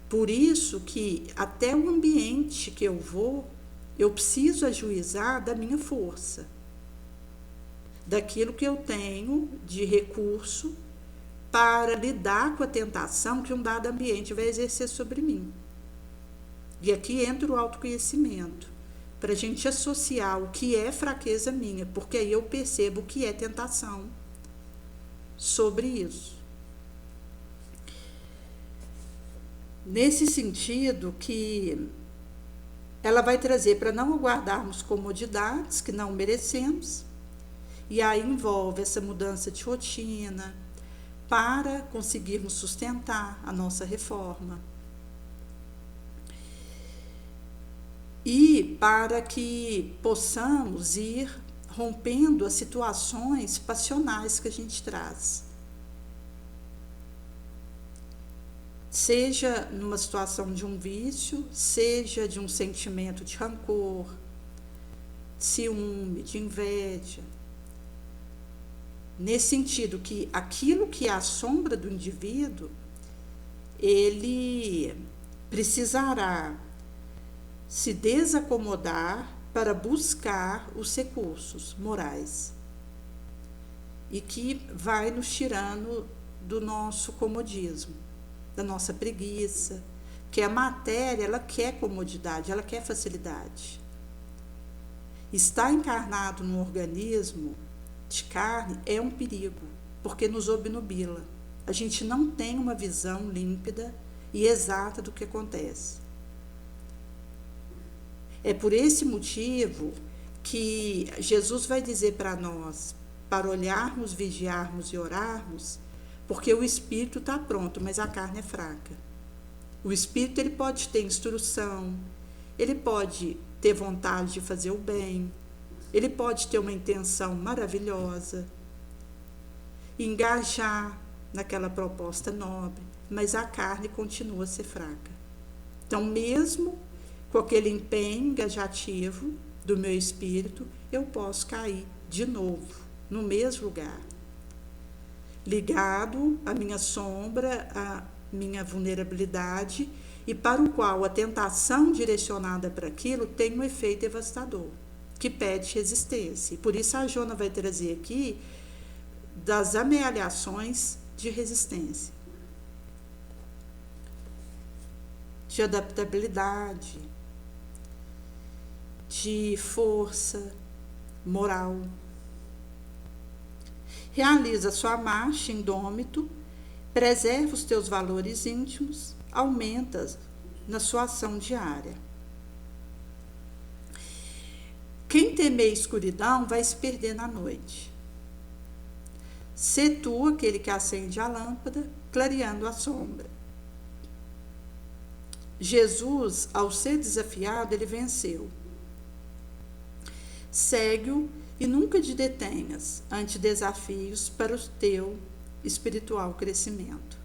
Por isso que até o ambiente que eu vou, eu preciso ajuizar da minha força, daquilo que eu tenho de recurso para lidar com a tentação que um dado ambiente vai exercer sobre mim. E aqui entra o autoconhecimento, para a gente associar o que é fraqueza minha, porque aí eu percebo o que é tentação sobre isso. Nesse sentido que ela vai trazer para não aguardarmos comodidades que não merecemos, e aí envolve essa mudança de rotina para conseguirmos sustentar a nossa reforma. E para que possamos ir rompendo as situações passionais que a gente traz. Seja numa situação de um vício, seja de um sentimento de rancor, de ciúme, de inveja. Nesse sentido que aquilo que é a sombra do indivíduo, ele precisará se desacomodar para buscar os recursos morais e que vai nos tirando do nosso comodismo, da nossa preguiça, que a matéria, ela quer comodidade, ela quer facilidade. Estar encarnado num organismo de carne é um perigo, porque nos obnubila. A gente não tem uma visão límpida e exata do que acontece. É por esse motivo que Jesus vai dizer para nós, para olharmos, vigiarmos e orarmos, porque o espírito está pronto, mas a carne é fraca. O espírito ele pode ter instrução, ele pode ter vontade de fazer o bem, ele pode ter uma intenção maravilhosa, engajar naquela proposta nobre, mas a carne continua a ser fraca. Então, mesmo com aquele empenho engajativo do meu espírito, eu posso cair de novo no mesmo lugar, ligado à minha sombra, à minha vulnerabilidade, e para o qual a tentação direcionada para aquilo tem um efeito devastador, que pede resistência. E por isso a Jona vai trazer aqui das amealhações de resistência, de adaptabilidade, de força moral. Realiza sua marcha indômito, preserva os teus valores íntimos, aumenta na sua ação diária. Quem temer escuridão vai se perder na noite. Sê tu aquele que acende a lâmpada, clareando a sombra. Jesus, ao ser desafiado, ele venceu. Segue-o e nunca te detenhas ante desafios para o teu espiritual crescimento.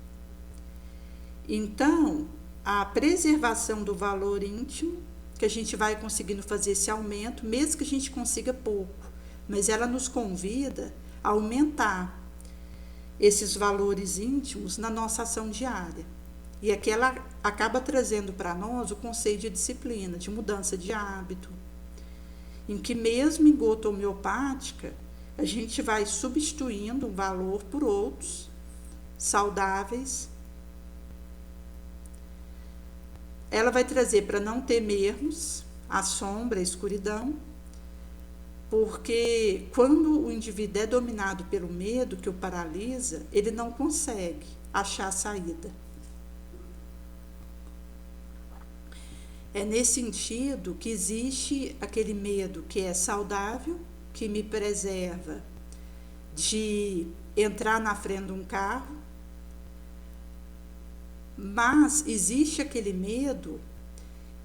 Então, a preservação do valor íntimo, que a gente vai conseguindo fazer esse aumento, mesmo que a gente consiga pouco, mas ela nos convida a aumentar esses valores íntimos na nossa ação diária. E aqui ela acaba trazendo para nós o conceito de disciplina, de mudança de hábito, em que mesmo em gota homeopática, a gente vai substituindo um valor por outros saudáveis. Ela vai trazer para não temermos a sombra, a escuridão, porque quando o indivíduo é dominado pelo medo que o paralisa, ele não consegue achar a saída. É nesse sentido que existe aquele medo que é saudável, que me preserva de entrar na frente de um carro, mas existe aquele medo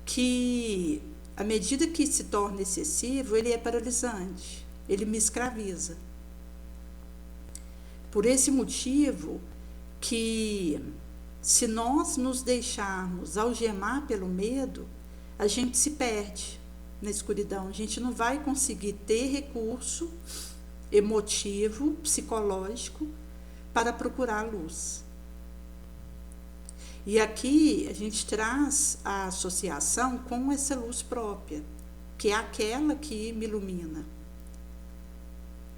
que, à medida que se torna excessivo, ele é paralisante, ele me escraviza. Por esse motivo que, se nós nos deixarmos algemar pelo medo, a gente se perde na escuridão, a gente não vai conseguir ter recurso emotivo, psicológico, para procurar a luz. E aqui a gente traz a associação com essa luz própria, que é aquela que me ilumina.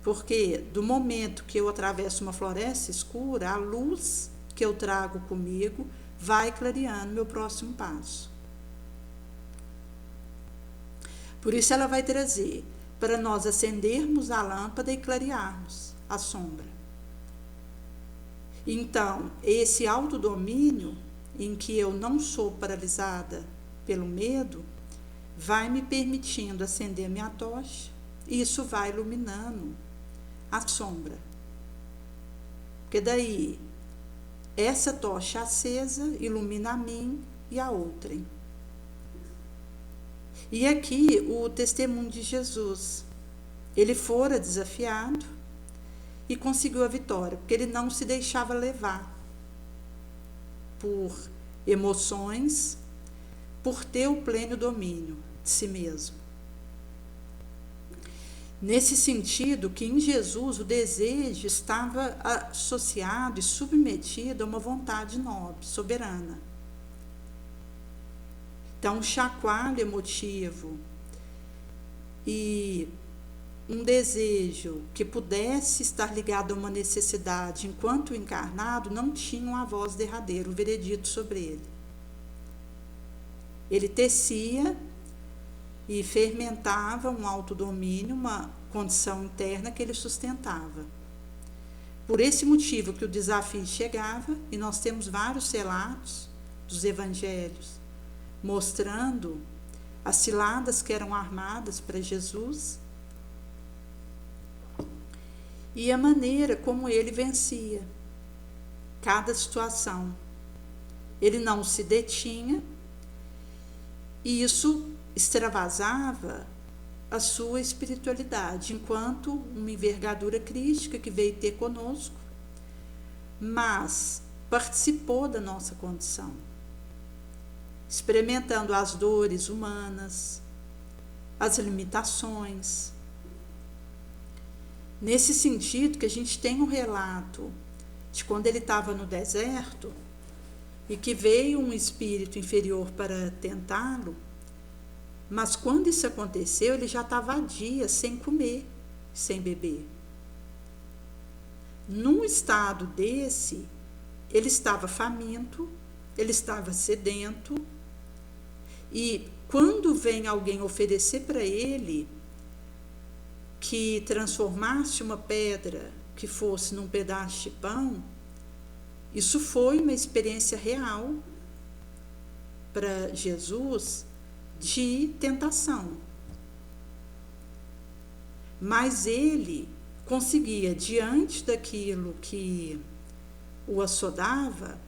Porque do momento que eu atravesso uma floresta escura, a luz que eu trago comigo vai clareando meu próximo passo. Por isso ela vai trazer para nós acendermos a lâmpada e clarearmos a sombra. Então, esse autodomínio, em que eu não sou paralisada pelo medo, vai me permitindo acender a minha tocha, e isso vai iluminando a sombra. Porque daí, essa tocha acesa ilumina a mim e a outrem. E aqui o testemunho de Jesus. Ele fora desafiado e conseguiu a vitória, porque ele não se deixava levar por emoções, por ter o pleno domínio de si mesmo. Nesse sentido, que em Jesus o desejo estava associado e submetido a uma vontade nobre, soberana. Então, um chacoalho emotivo e um desejo que pudesse estar ligado a uma necessidade enquanto encarnado não tinham a voz derradeira, o veredito sobre ele. Ele tecia e fermentava um autodomínio, uma condição interna que ele sustentava. Por esse motivo que o desafio chegava, e nós temos vários relatos dos evangelhos mostrando as ciladas que eram armadas para Jesus e a maneira como ele vencia cada situação. Ele não se detinha, e isso extravasava a sua espiritualidade, enquanto uma envergadura crística que veio ter conosco, mas participou da nossa condição, experimentando as dores humanas, as limitações. Nesse sentido que a gente tem um relato de quando ele estava no deserto e que veio um espírito inferior para tentá-lo, mas quando isso aconteceu, ele já estava há dias sem comer, sem beber. Num estado desse, ele estava faminto, ele estava sedento, e quando vem alguém oferecer para ele que transformasse uma pedra que fosse num pedaço de pão, isso foi uma experiência real para Jesus de tentação. Mas ele conseguia, diante daquilo que o assodava,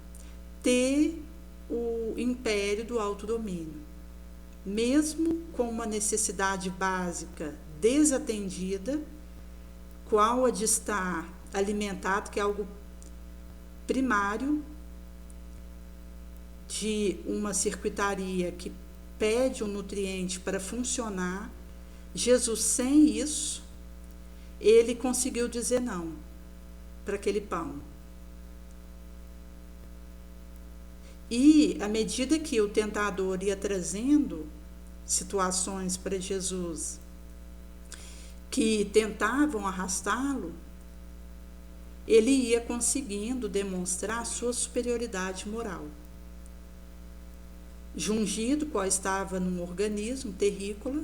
ter o império do autodomínio. Mesmo com uma necessidade básica desatendida, qual a de estar alimentado, que é algo primário, de uma circuitaria que pede um nutriente para funcionar, Jesus, sem isso, ele conseguiu dizer não para aquele pão. E à medida que o tentador ia trazendo situações para Jesus que tentavam arrastá-lo, ele ia conseguindo demonstrar sua superioridade moral. Jungido, qual estava num organismo terrícola,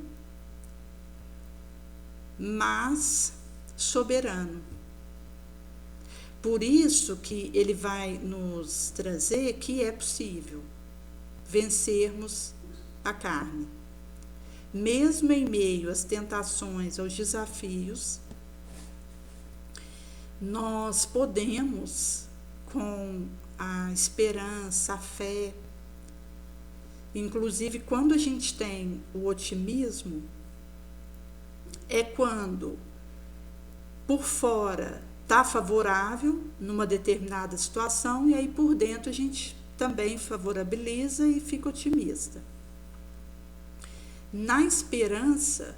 mas soberano. Por isso que ele vai nos trazer que é possível vencermos a carne. Mesmo em meio às tentações, aos desafios, nós podemos, com a esperança, a fé, inclusive quando a gente tem o otimismo, é quando por fora está favorável numa determinada situação, e aí por dentro a gente também favorabiliza e fica otimista. Na esperança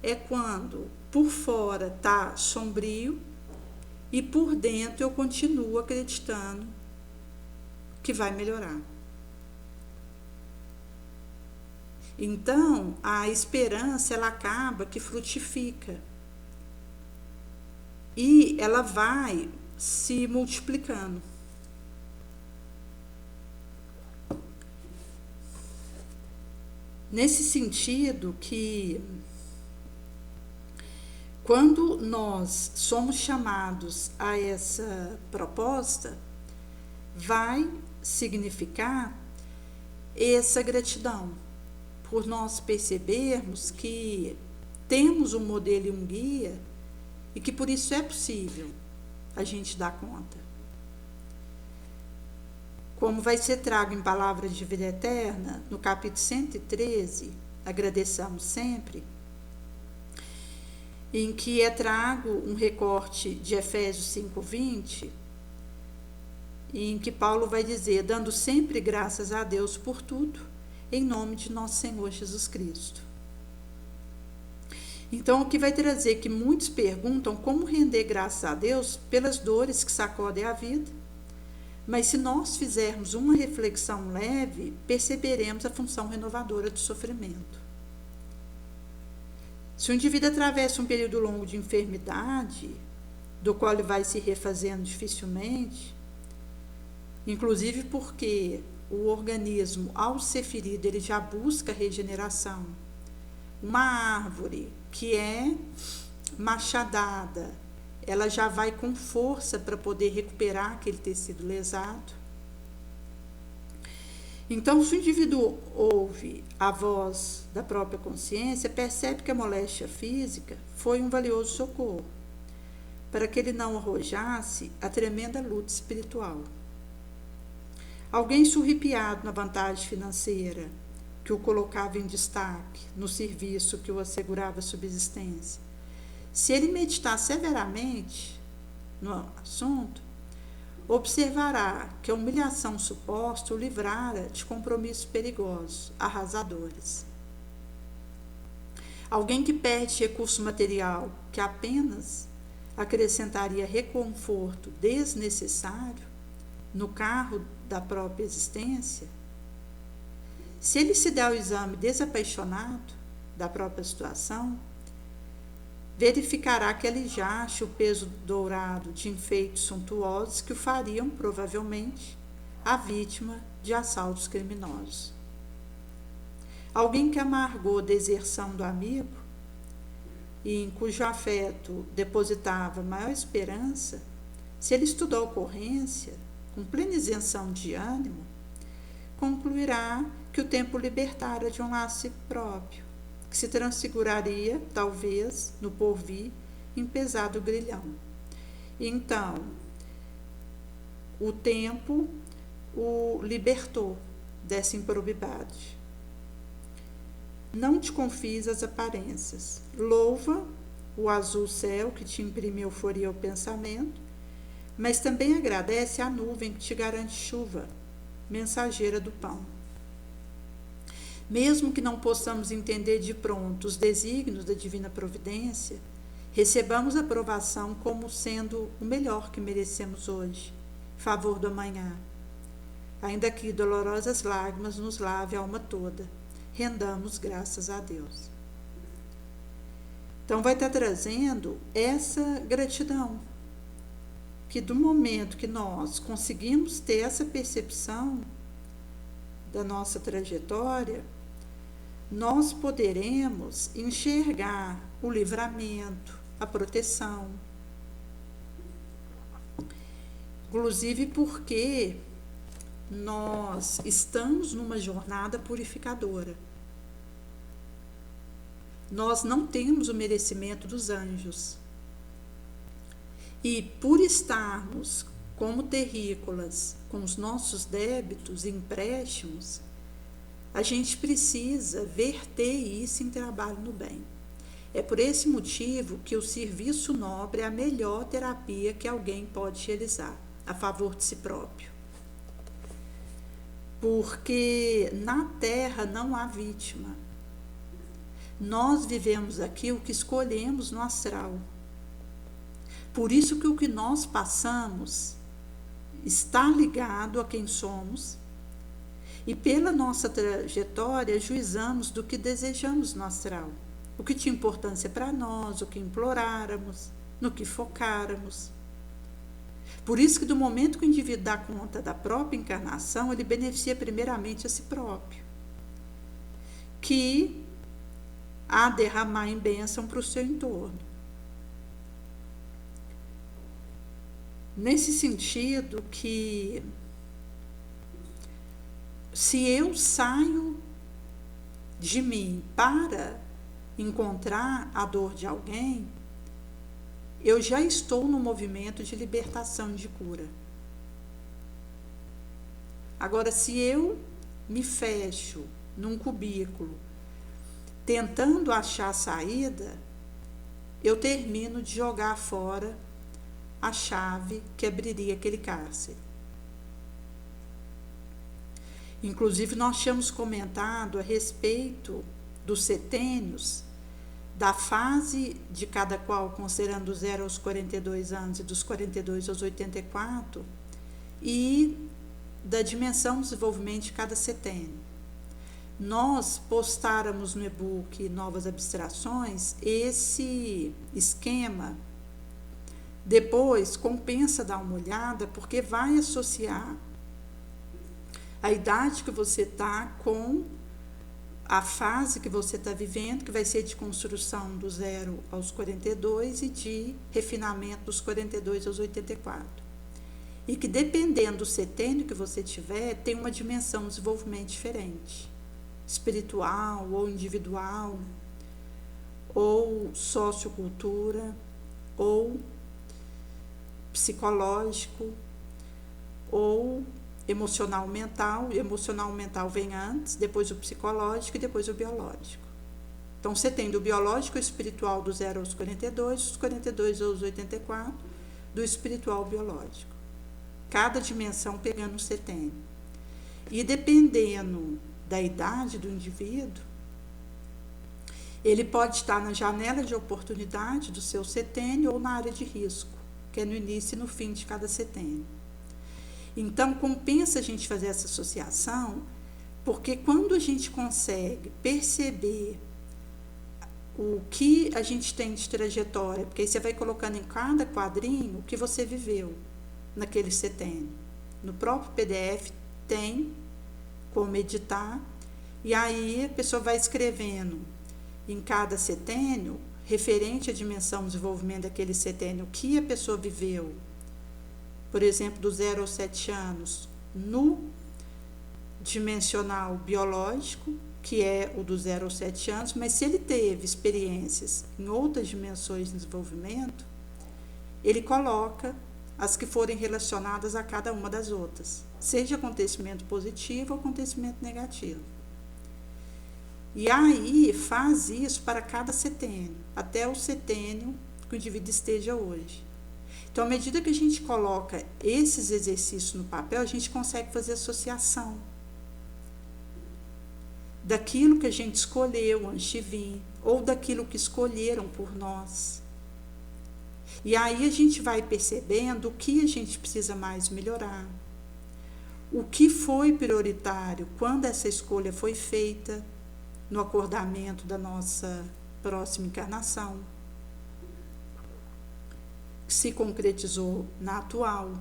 é quando por fora está sombrio e por dentro eu continuo acreditando que vai melhorar. Então, a esperança, ela acaba que frutifica. E ela vai se multiplicando. Nesse sentido que, quando nós somos chamados a essa proposta, vai significar essa gratidão, por nós percebermos que temos um modelo e um guia e que por isso é possível a gente dar conta. Como vai ser trago em Palavras de Vida Eterna, no capítulo 113, agradeçamos sempre, em que é trago um recorte de Efésios 5:20, em que Paulo vai dizer, dando sempre graças a Deus por tudo, em nome de nosso Senhor Jesus Cristo. Então, o que vai trazer que muitos perguntam como render graças a Deus pelas dores que sacodem a vida, mas se nós fizermos uma reflexão leve, perceberemos a função renovadora do sofrimento. Se o indivíduo atravessa um período longo de enfermidade, do qual ele vai se refazendo dificilmente, inclusive porque o organismo, ao ser ferido, ele já busca regeneração. Uma árvore que é machadada, ela já vai com força para poder recuperar aquele tecido lesado. Então, se o indivíduo ouve a voz da própria consciência, percebe que a moléstia física foi um valioso socorro, para que ele não arrojasse a tremenda luta espiritual. Alguém surripiado na vantagem financeira que o colocava em destaque no serviço que o assegurava subsistência. Se ele meditar severamente no assunto, observará que a humilhação suposta o livrara de compromissos perigosos, arrasadores. Alguém que perde recurso material que apenas acrescentaria reconforto desnecessário no carro da própria existência, se ele se der ao exame desapaixonado da própria situação, verificará que ali jaz o peso dourado de enfeites suntuosos que o fariam, provavelmente, a vítima de assaltos criminosos. Alguém que amargou a deserção do amigo e em cujo afeto depositava maior esperança, se ele estudou a ocorrência com plena isenção de ânimo, concluirá que o tempo libertara de um laço próprio, que se transfiguraria, talvez, no porvir, em pesado grilhão. Então, o tempo o libertou dessa improbidade. Não te confies às aparências. Louva o azul céu que te imprime euforia ao pensamento, mas também agradece à nuvem que te garante chuva, mensageira do pão. Mesmo que não possamos entender de pronto os desígnios da divina providência, recebamos a aprovação como sendo o melhor que merecemos hoje, favor do amanhã. Ainda que dolorosas lágrimas nos lave a alma toda, rendamos graças a Deus. Então vai estar trazendo essa gratidão, que do momento que nós conseguimos ter essa percepção da nossa trajetória, nós poderemos enxergar o livramento, a proteção. Inclusive porque nós estamos numa jornada purificadora. Nós não temos o merecimento dos anjos. E por estarmos como terrícolas com os nossos débitos e empréstimos, a gente precisa verter isso em trabalho no bem. É por esse motivo que o serviço nobre é a melhor terapia que alguém pode realizar a favor de si próprio. Porque na Terra não há vítima. Nós vivemos aqui o que escolhemos no astral. Por isso que o que nós passamos está ligado a quem somos, e pela nossa trajetória juizamos do que desejamos no astral, o que tinha importância para nós, o que imploráramos, no que focáramos. Por isso que do momento que o indivíduo dá conta da própria encarnação, ele beneficia primeiramente a si próprio, que há derramar em bênção para o seu entorno. Nesse sentido que se eu saio de mim para encontrar a dor de alguém, eu já estou no movimento de libertação e de cura. Agora, se eu me fecho num cubículo tentando achar a saída, eu termino de jogar fora a chave que abriria aquele cárcere. Inclusive, nós tínhamos comentado a respeito dos setênios, da fase de cada qual, considerando dos 0 aos 42 anos e dos 42 aos 84, e da dimensão do desenvolvimento de cada setênio. Nós postáramos no e-book Novas Abstrações esse esquema. Depois, compensa dar uma olhada, porque vai associar a idade que você está com a fase que você está vivendo, que vai ser de construção do 0 aos 42 e de refinamento dos 42 aos 84. E que, dependendo do setênio que você tiver, tem uma dimensão de desenvolvimento diferente, espiritual ou individual, ou sociocultura, ou psicológico, ou emocional mental, e emocional mental vem antes, depois o psicológico e depois o biológico. Então, você tem do biológico ao espiritual do 0 aos 42, dos 42 aos 84, do espiritual ao biológico. Cada dimensão pegando um setênio. E dependendo da idade do indivíduo, ele pode estar na janela de oportunidade do seu setênio ou na área de risco, que é no início e no fim de cada setênio. Então, compensa a gente fazer essa associação, porque quando a gente consegue perceber o que a gente tem de trajetória, porque aí você vai colocando em cada quadrinho o que você viveu naquele setênio. No próprio PDF tem como editar, e aí a pessoa vai escrevendo em cada setênio, referente à dimensão de desenvolvimento daquele setênio, o que a pessoa viveu, por exemplo, do 0 aos 7 anos, no dimensional biológico, que é o do 0 aos 7 anos, mas se ele teve experiências em outras dimensões de desenvolvimento, ele coloca as que forem relacionadas a cada uma das outras, seja acontecimento positivo ou acontecimento negativo. E aí faz isso para cada setênio, até o setênio que o indivíduo esteja hoje. Então, à medida que a gente coloca esses exercícios no papel, a gente consegue fazer associação daquilo que a gente escolheu antes de vir, ou daquilo que escolheram por nós. E aí a gente vai percebendo o que a gente precisa mais melhorar, o que foi prioritário quando essa escolha foi feita no acordamento da nossa próxima encarnação, que se concretizou na atual.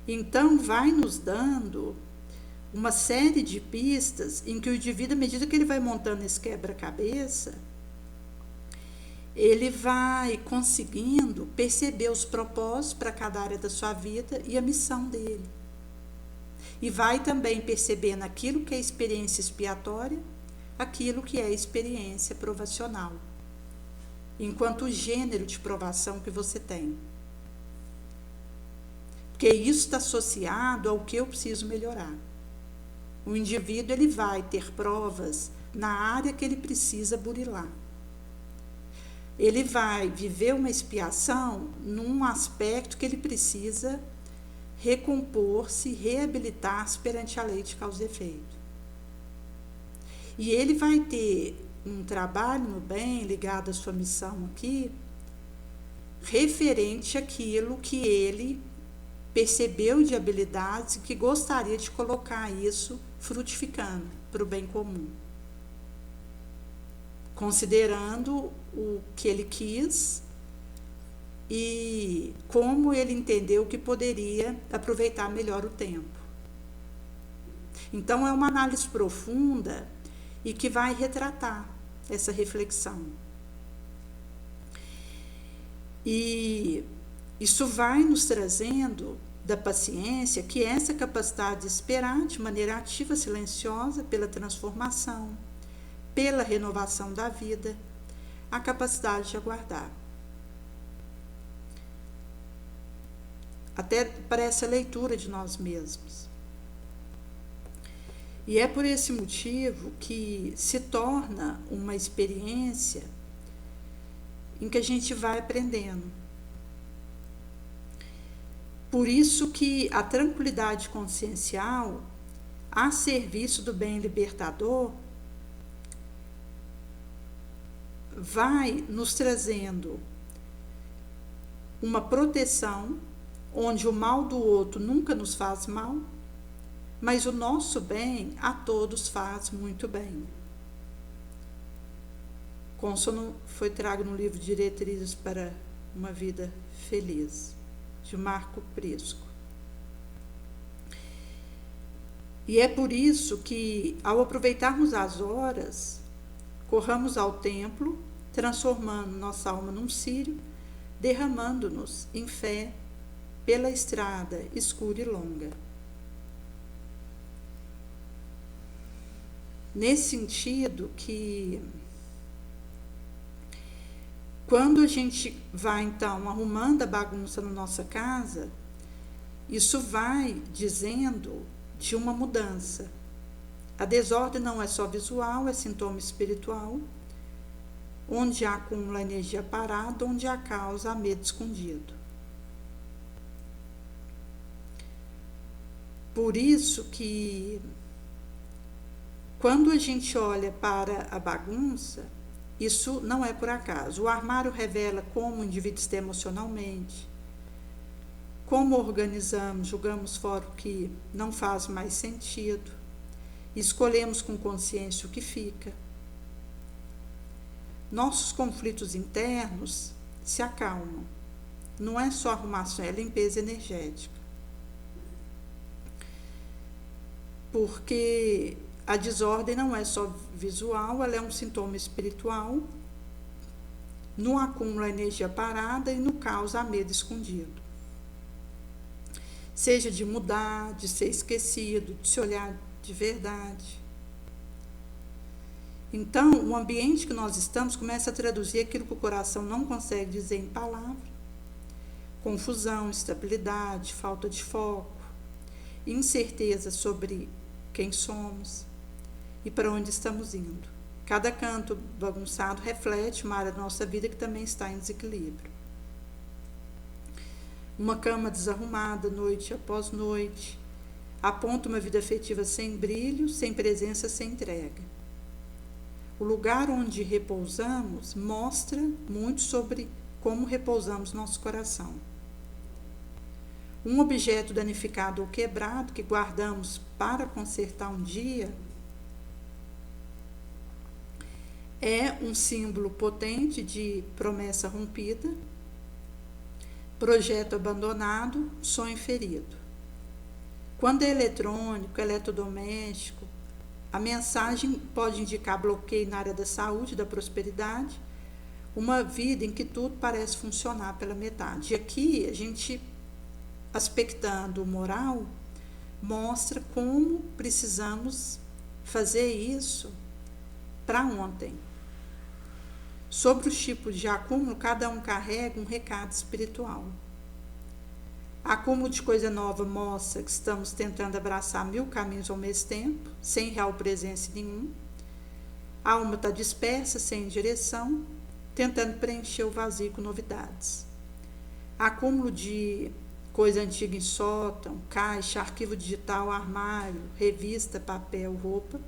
Então, vai nos dando uma série de pistas em que o indivíduo, à medida que ele vai montando esse quebra-cabeça, ele vai conseguindo perceber os propósitos para cada área da sua vida e a missão dele. E vai também percebendo aquilo que é experiência expiatória, aquilo que é experiência provacional, enquanto gênero de provação que você tem. Porque isso está associado ao que eu preciso melhorar. O indivíduo ele vai ter provas na área que ele precisa burilar. Ele vai viver uma expiação num aspecto que ele precisa recompor-se, reabilitar-se perante a lei de causa e efeito. E ele vai ter um trabalho no bem, ligado à sua missão aqui, referente àquilo que ele percebeu de habilidades e que gostaria de colocar isso frutificando para o bem comum. Considerando o que ele quis e como ele entendeu que poderia aproveitar melhor o tempo. Então, é uma análise profunda e que vai retratar essa reflexão. E isso vai nos trazendo da paciência, que é essa capacidade de esperar de maneira ativa, silenciosa, pela transformação, pela renovação da vida, a capacidade de aguardar. Até para essa leitura de nós mesmos. E é por esse motivo que se torna uma experiência em que a gente vai aprendendo. Por isso que a tranquilidade consciencial, a serviço do bem libertador, vai nos trazendo uma proteção, onde o mal do outro nunca nos faz mal, mas o nosso bem a todos faz muito bem. Consono foi trago no livro Diretrizes para uma Vida Feliz, de Marco Prisco. E é por isso que, ao aproveitarmos as horas, corramos ao templo, transformando nossa alma num círio, derramando-nos em fé pela estrada escura e longa. Nesse sentido que, quando a gente vai, então, arrumando a bagunça na nossa casa, Isso vai dizendo de uma mudança. A desordem não é só visual, é sintoma espiritual, onde há acúmulo energia parada, onde há causa, há medo escondido. Por isso que, quando a gente olha para a bagunça, isso não é por acaso. O armário revela como o indivíduo está emocionalmente, como organizamos, julgamos fora o que não faz mais sentido, escolhemos com consciência o que fica. Nossos conflitos internos se acalmam. Não é só arrumação, é limpeza energética. Porque a desordem não é só visual, ela é um sintoma espiritual. No acúmulo a energia parada e no caos há medo escondido. Seja de mudar, de ser esquecido, de se olhar de verdade. Então, o ambiente que nós estamos começa a traduzir aquilo que o coração não consegue dizer em palavra. Confusão, instabilidade, falta de foco, incerteza sobre quem somos e para onde estamos indo. Cada canto bagunçado reflete uma área da nossa vida que também está em desequilíbrio. Uma cama desarrumada, noite após noite, aponta uma vida afetiva sem brilho, sem presença, sem entrega. O lugar onde repousamos mostra muito sobre como repousamos nosso coração. Um objeto danificado ou quebrado que guardamos para consertar um dia é um símbolo potente de promessa rompida, projeto abandonado, sonho ferido. Quando é eletrônico, eletrodoméstico, a mensagem pode indicar bloqueio na área da saúde, da prosperidade, uma vida em que tudo parece funcionar pela metade. E aqui a gente, aspectando o moral, mostra como precisamos fazer isso para ontem. Sobre os tipos de acúmulo, cada um carrega um recado espiritual. Acúmulo de coisa nova mostra que estamos tentando abraçar 1000 caminhos ao mesmo tempo, sem real presença nenhum. A alma está dispersa, sem direção, tentando preencher o vazio com novidades. Acúmulo de coisa antiga em sótão, caixa, arquivo digital, armário, revista, papel, roupa,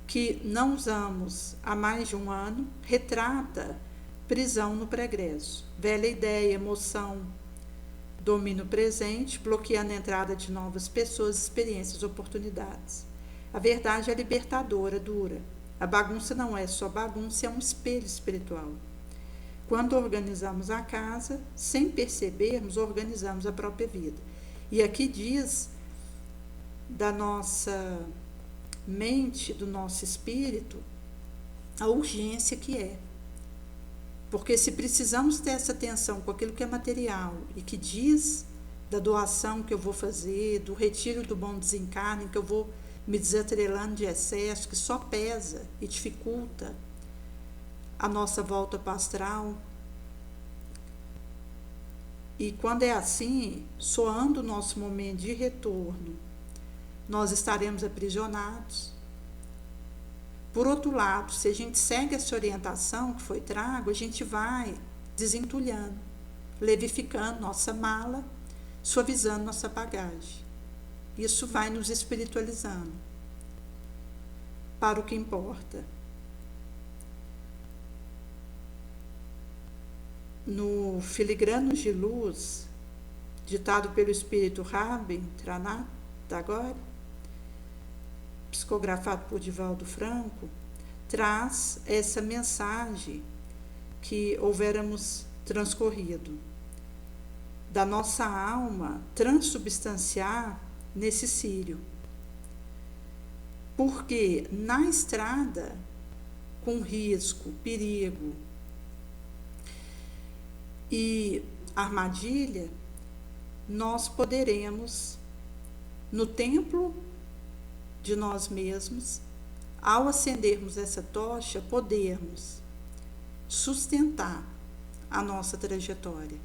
que não usamos há mais de um ano, retrata prisão no pregresso. Velha ideia, emoção, domínio presente, bloqueando a entrada de novas pessoas, experiências, oportunidades. A verdade é libertadora, dura. A bagunça não é só bagunça, é um espelho espiritual. Quando organizamos a casa, sem percebermos, organizamos a própria vida. E aqui diz da nossa mente, do nosso espírito, a urgência que é. Porque se precisamos ter essa atenção com aquilo que é material e que diz da doação que eu vou fazer, do retiro do bom desencarne, que eu vou me desatrelando de excesso, que só pesa e dificulta a nossa volta para o astral. E quando é assim, soando o nosso momento de retorno, nós estaremos aprisionados. Por outro lado, se a gente segue essa orientação que foi trago, a gente vai desentulhando, levificando nossa mala, suavizando nossa bagagem. Isso vai nos espiritualizando para o que importa. No Filigranos de Luz, ditado pelo espírito Rabindranath Tagore, psicografado por Divaldo Franco, traz essa mensagem que houvéramos transcorrido, da nossa alma transubstanciar nesse círio. Porque na estrada, com risco, perigo e armadilha, nós poderemos, no templo de nós mesmos, ao acendermos essa tocha, podermos sustentar a nossa trajetória.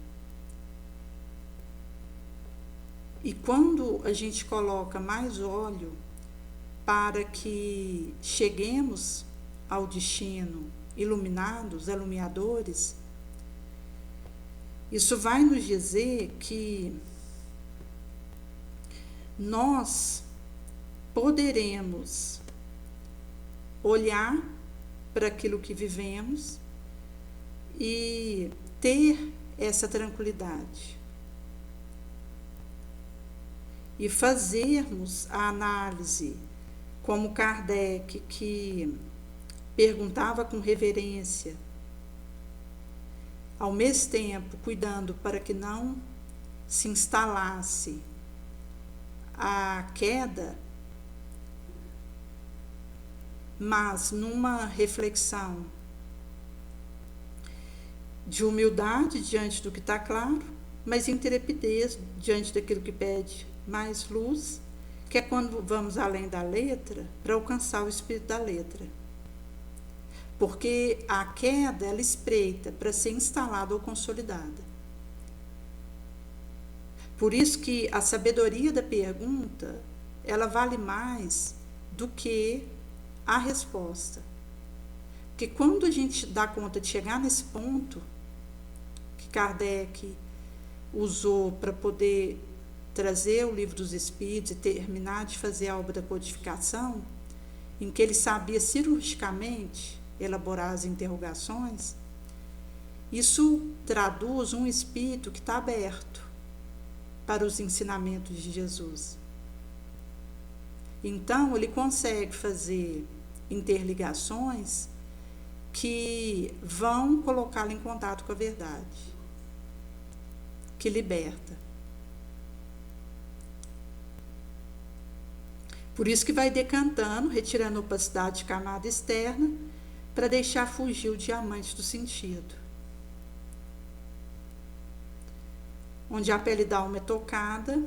E quando a gente coloca mais óleo para que cheguemos ao destino iluminados, alumiadores, isso vai nos dizer que nós poderemos olhar para aquilo que vivemos e ter essa tranquilidade e fazermos a análise como Kardec, que perguntava com reverência, ao mesmo tempo cuidando para que não se instalasse a queda, mas numa reflexão de humildade diante do que está claro, mas intrepidez diante daquilo que pede mais luz, que é quando vamos além da letra para alcançar o espírito da letra. Porque a queda, ela espreita para ser instalada ou consolidada. Por isso que a sabedoria da pergunta, ela vale mais do que a resposta. Porque quando a gente dá conta de chegar nesse ponto, que Kardec usou para poder trazer o Livro dos Espíritos e terminar de fazer a obra da codificação, em que ele sabia cirurgicamente elaborar as interrogações, isso traduz um espírito que está aberto para os ensinamentos de Jesus. Então, ele consegue fazer interligações que vão colocá-lo em contato com a verdade, que liberta. Por isso que vai decantando, retirando a opacidade de camada externa, para deixar fugir o diamante do sentido. Onde a pele da alma é tocada,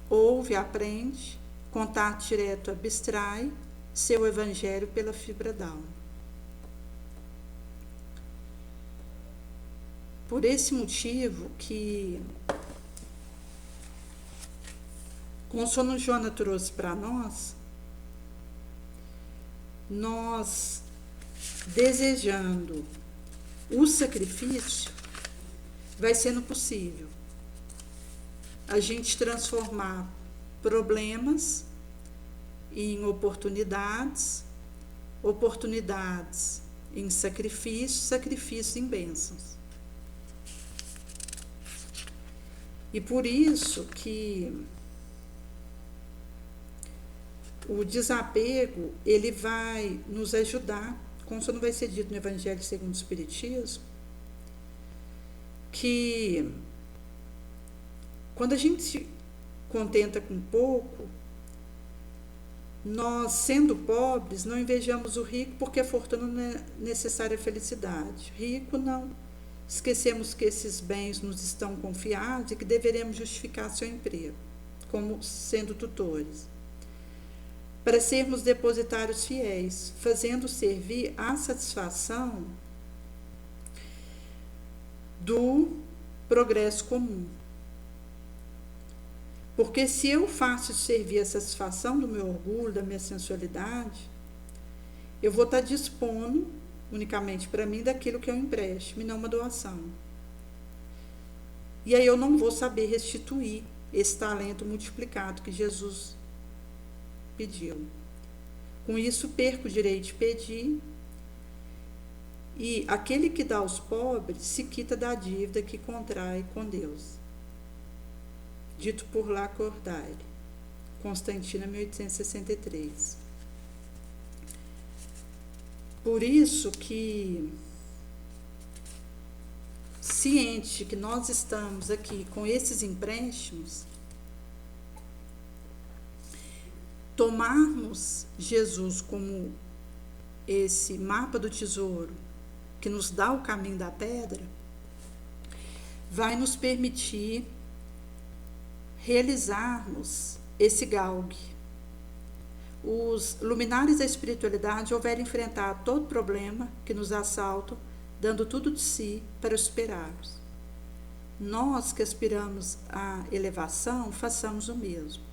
ouve, aprende, contato direto abstrai seu evangelho pela fibra da alma. Por esse motivo que Consono Joana trouxe para nós desejando o sacrifício, vai sendo possível a gente transformar problemas em oportunidades, oportunidades em sacrifícios, sacrifícios em bênçãos. E por isso que o desapego, ele vai nos ajudar, como isso não vai ser dito no Evangelho segundo o Espiritismo, que quando a gente se contenta com pouco, nós, sendo pobres, não invejamos o rico, porque a fortuna não é necessária à felicidade. Rico não. Esquecemos que esses bens nos estão confiados e que deveremos justificar seu emprego, como sendo tutores, para sermos depositários fiéis, fazendo servir à satisfação do progresso comum. Porque se eu faço servir a satisfação do meu orgulho, da minha sensualidade, eu vou estar dispondo unicamente para mim daquilo que é um empréstimo e não uma doação. E aí eu não vou saber restituir esse talento multiplicado que Jesus pediu. Com isso, perco o direito de pedir, e aquele que dá aos pobres se quita da dívida que contrai com Deus. Dito por Lacordaire, Constantina, 1863. Por isso que, ciente que nós estamos aqui com esses empréstimos, tomarmos Jesus como esse mapa do tesouro que nos dá o caminho da pedra, vai nos permitir realizarmos esse galgue. Os luminares da espiritualidade houveram enfrentar todo problema que nos assalta, dando tudo de si para superá-los. nós que aspiramos à elevação, façamos o mesmo.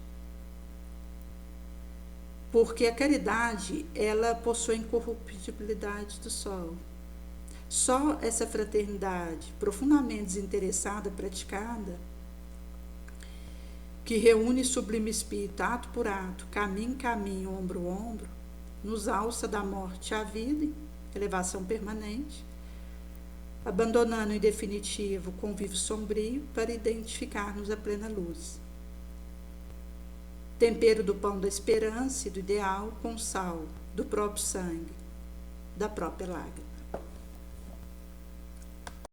Porque a caridade, ela possui a incorruptibilidade do sol. Só essa fraternidade profundamente desinteressada, praticada, que reúne sublime espírito, ato por ato, caminho em caminho, ombro a ombro, nos alça da morte à vida, elevação permanente, abandonando em definitivo o convívio sombrio para identificar-nos a plena luz. Tempero do pão da esperança e do ideal com sal do próprio sangue, da própria lágrima.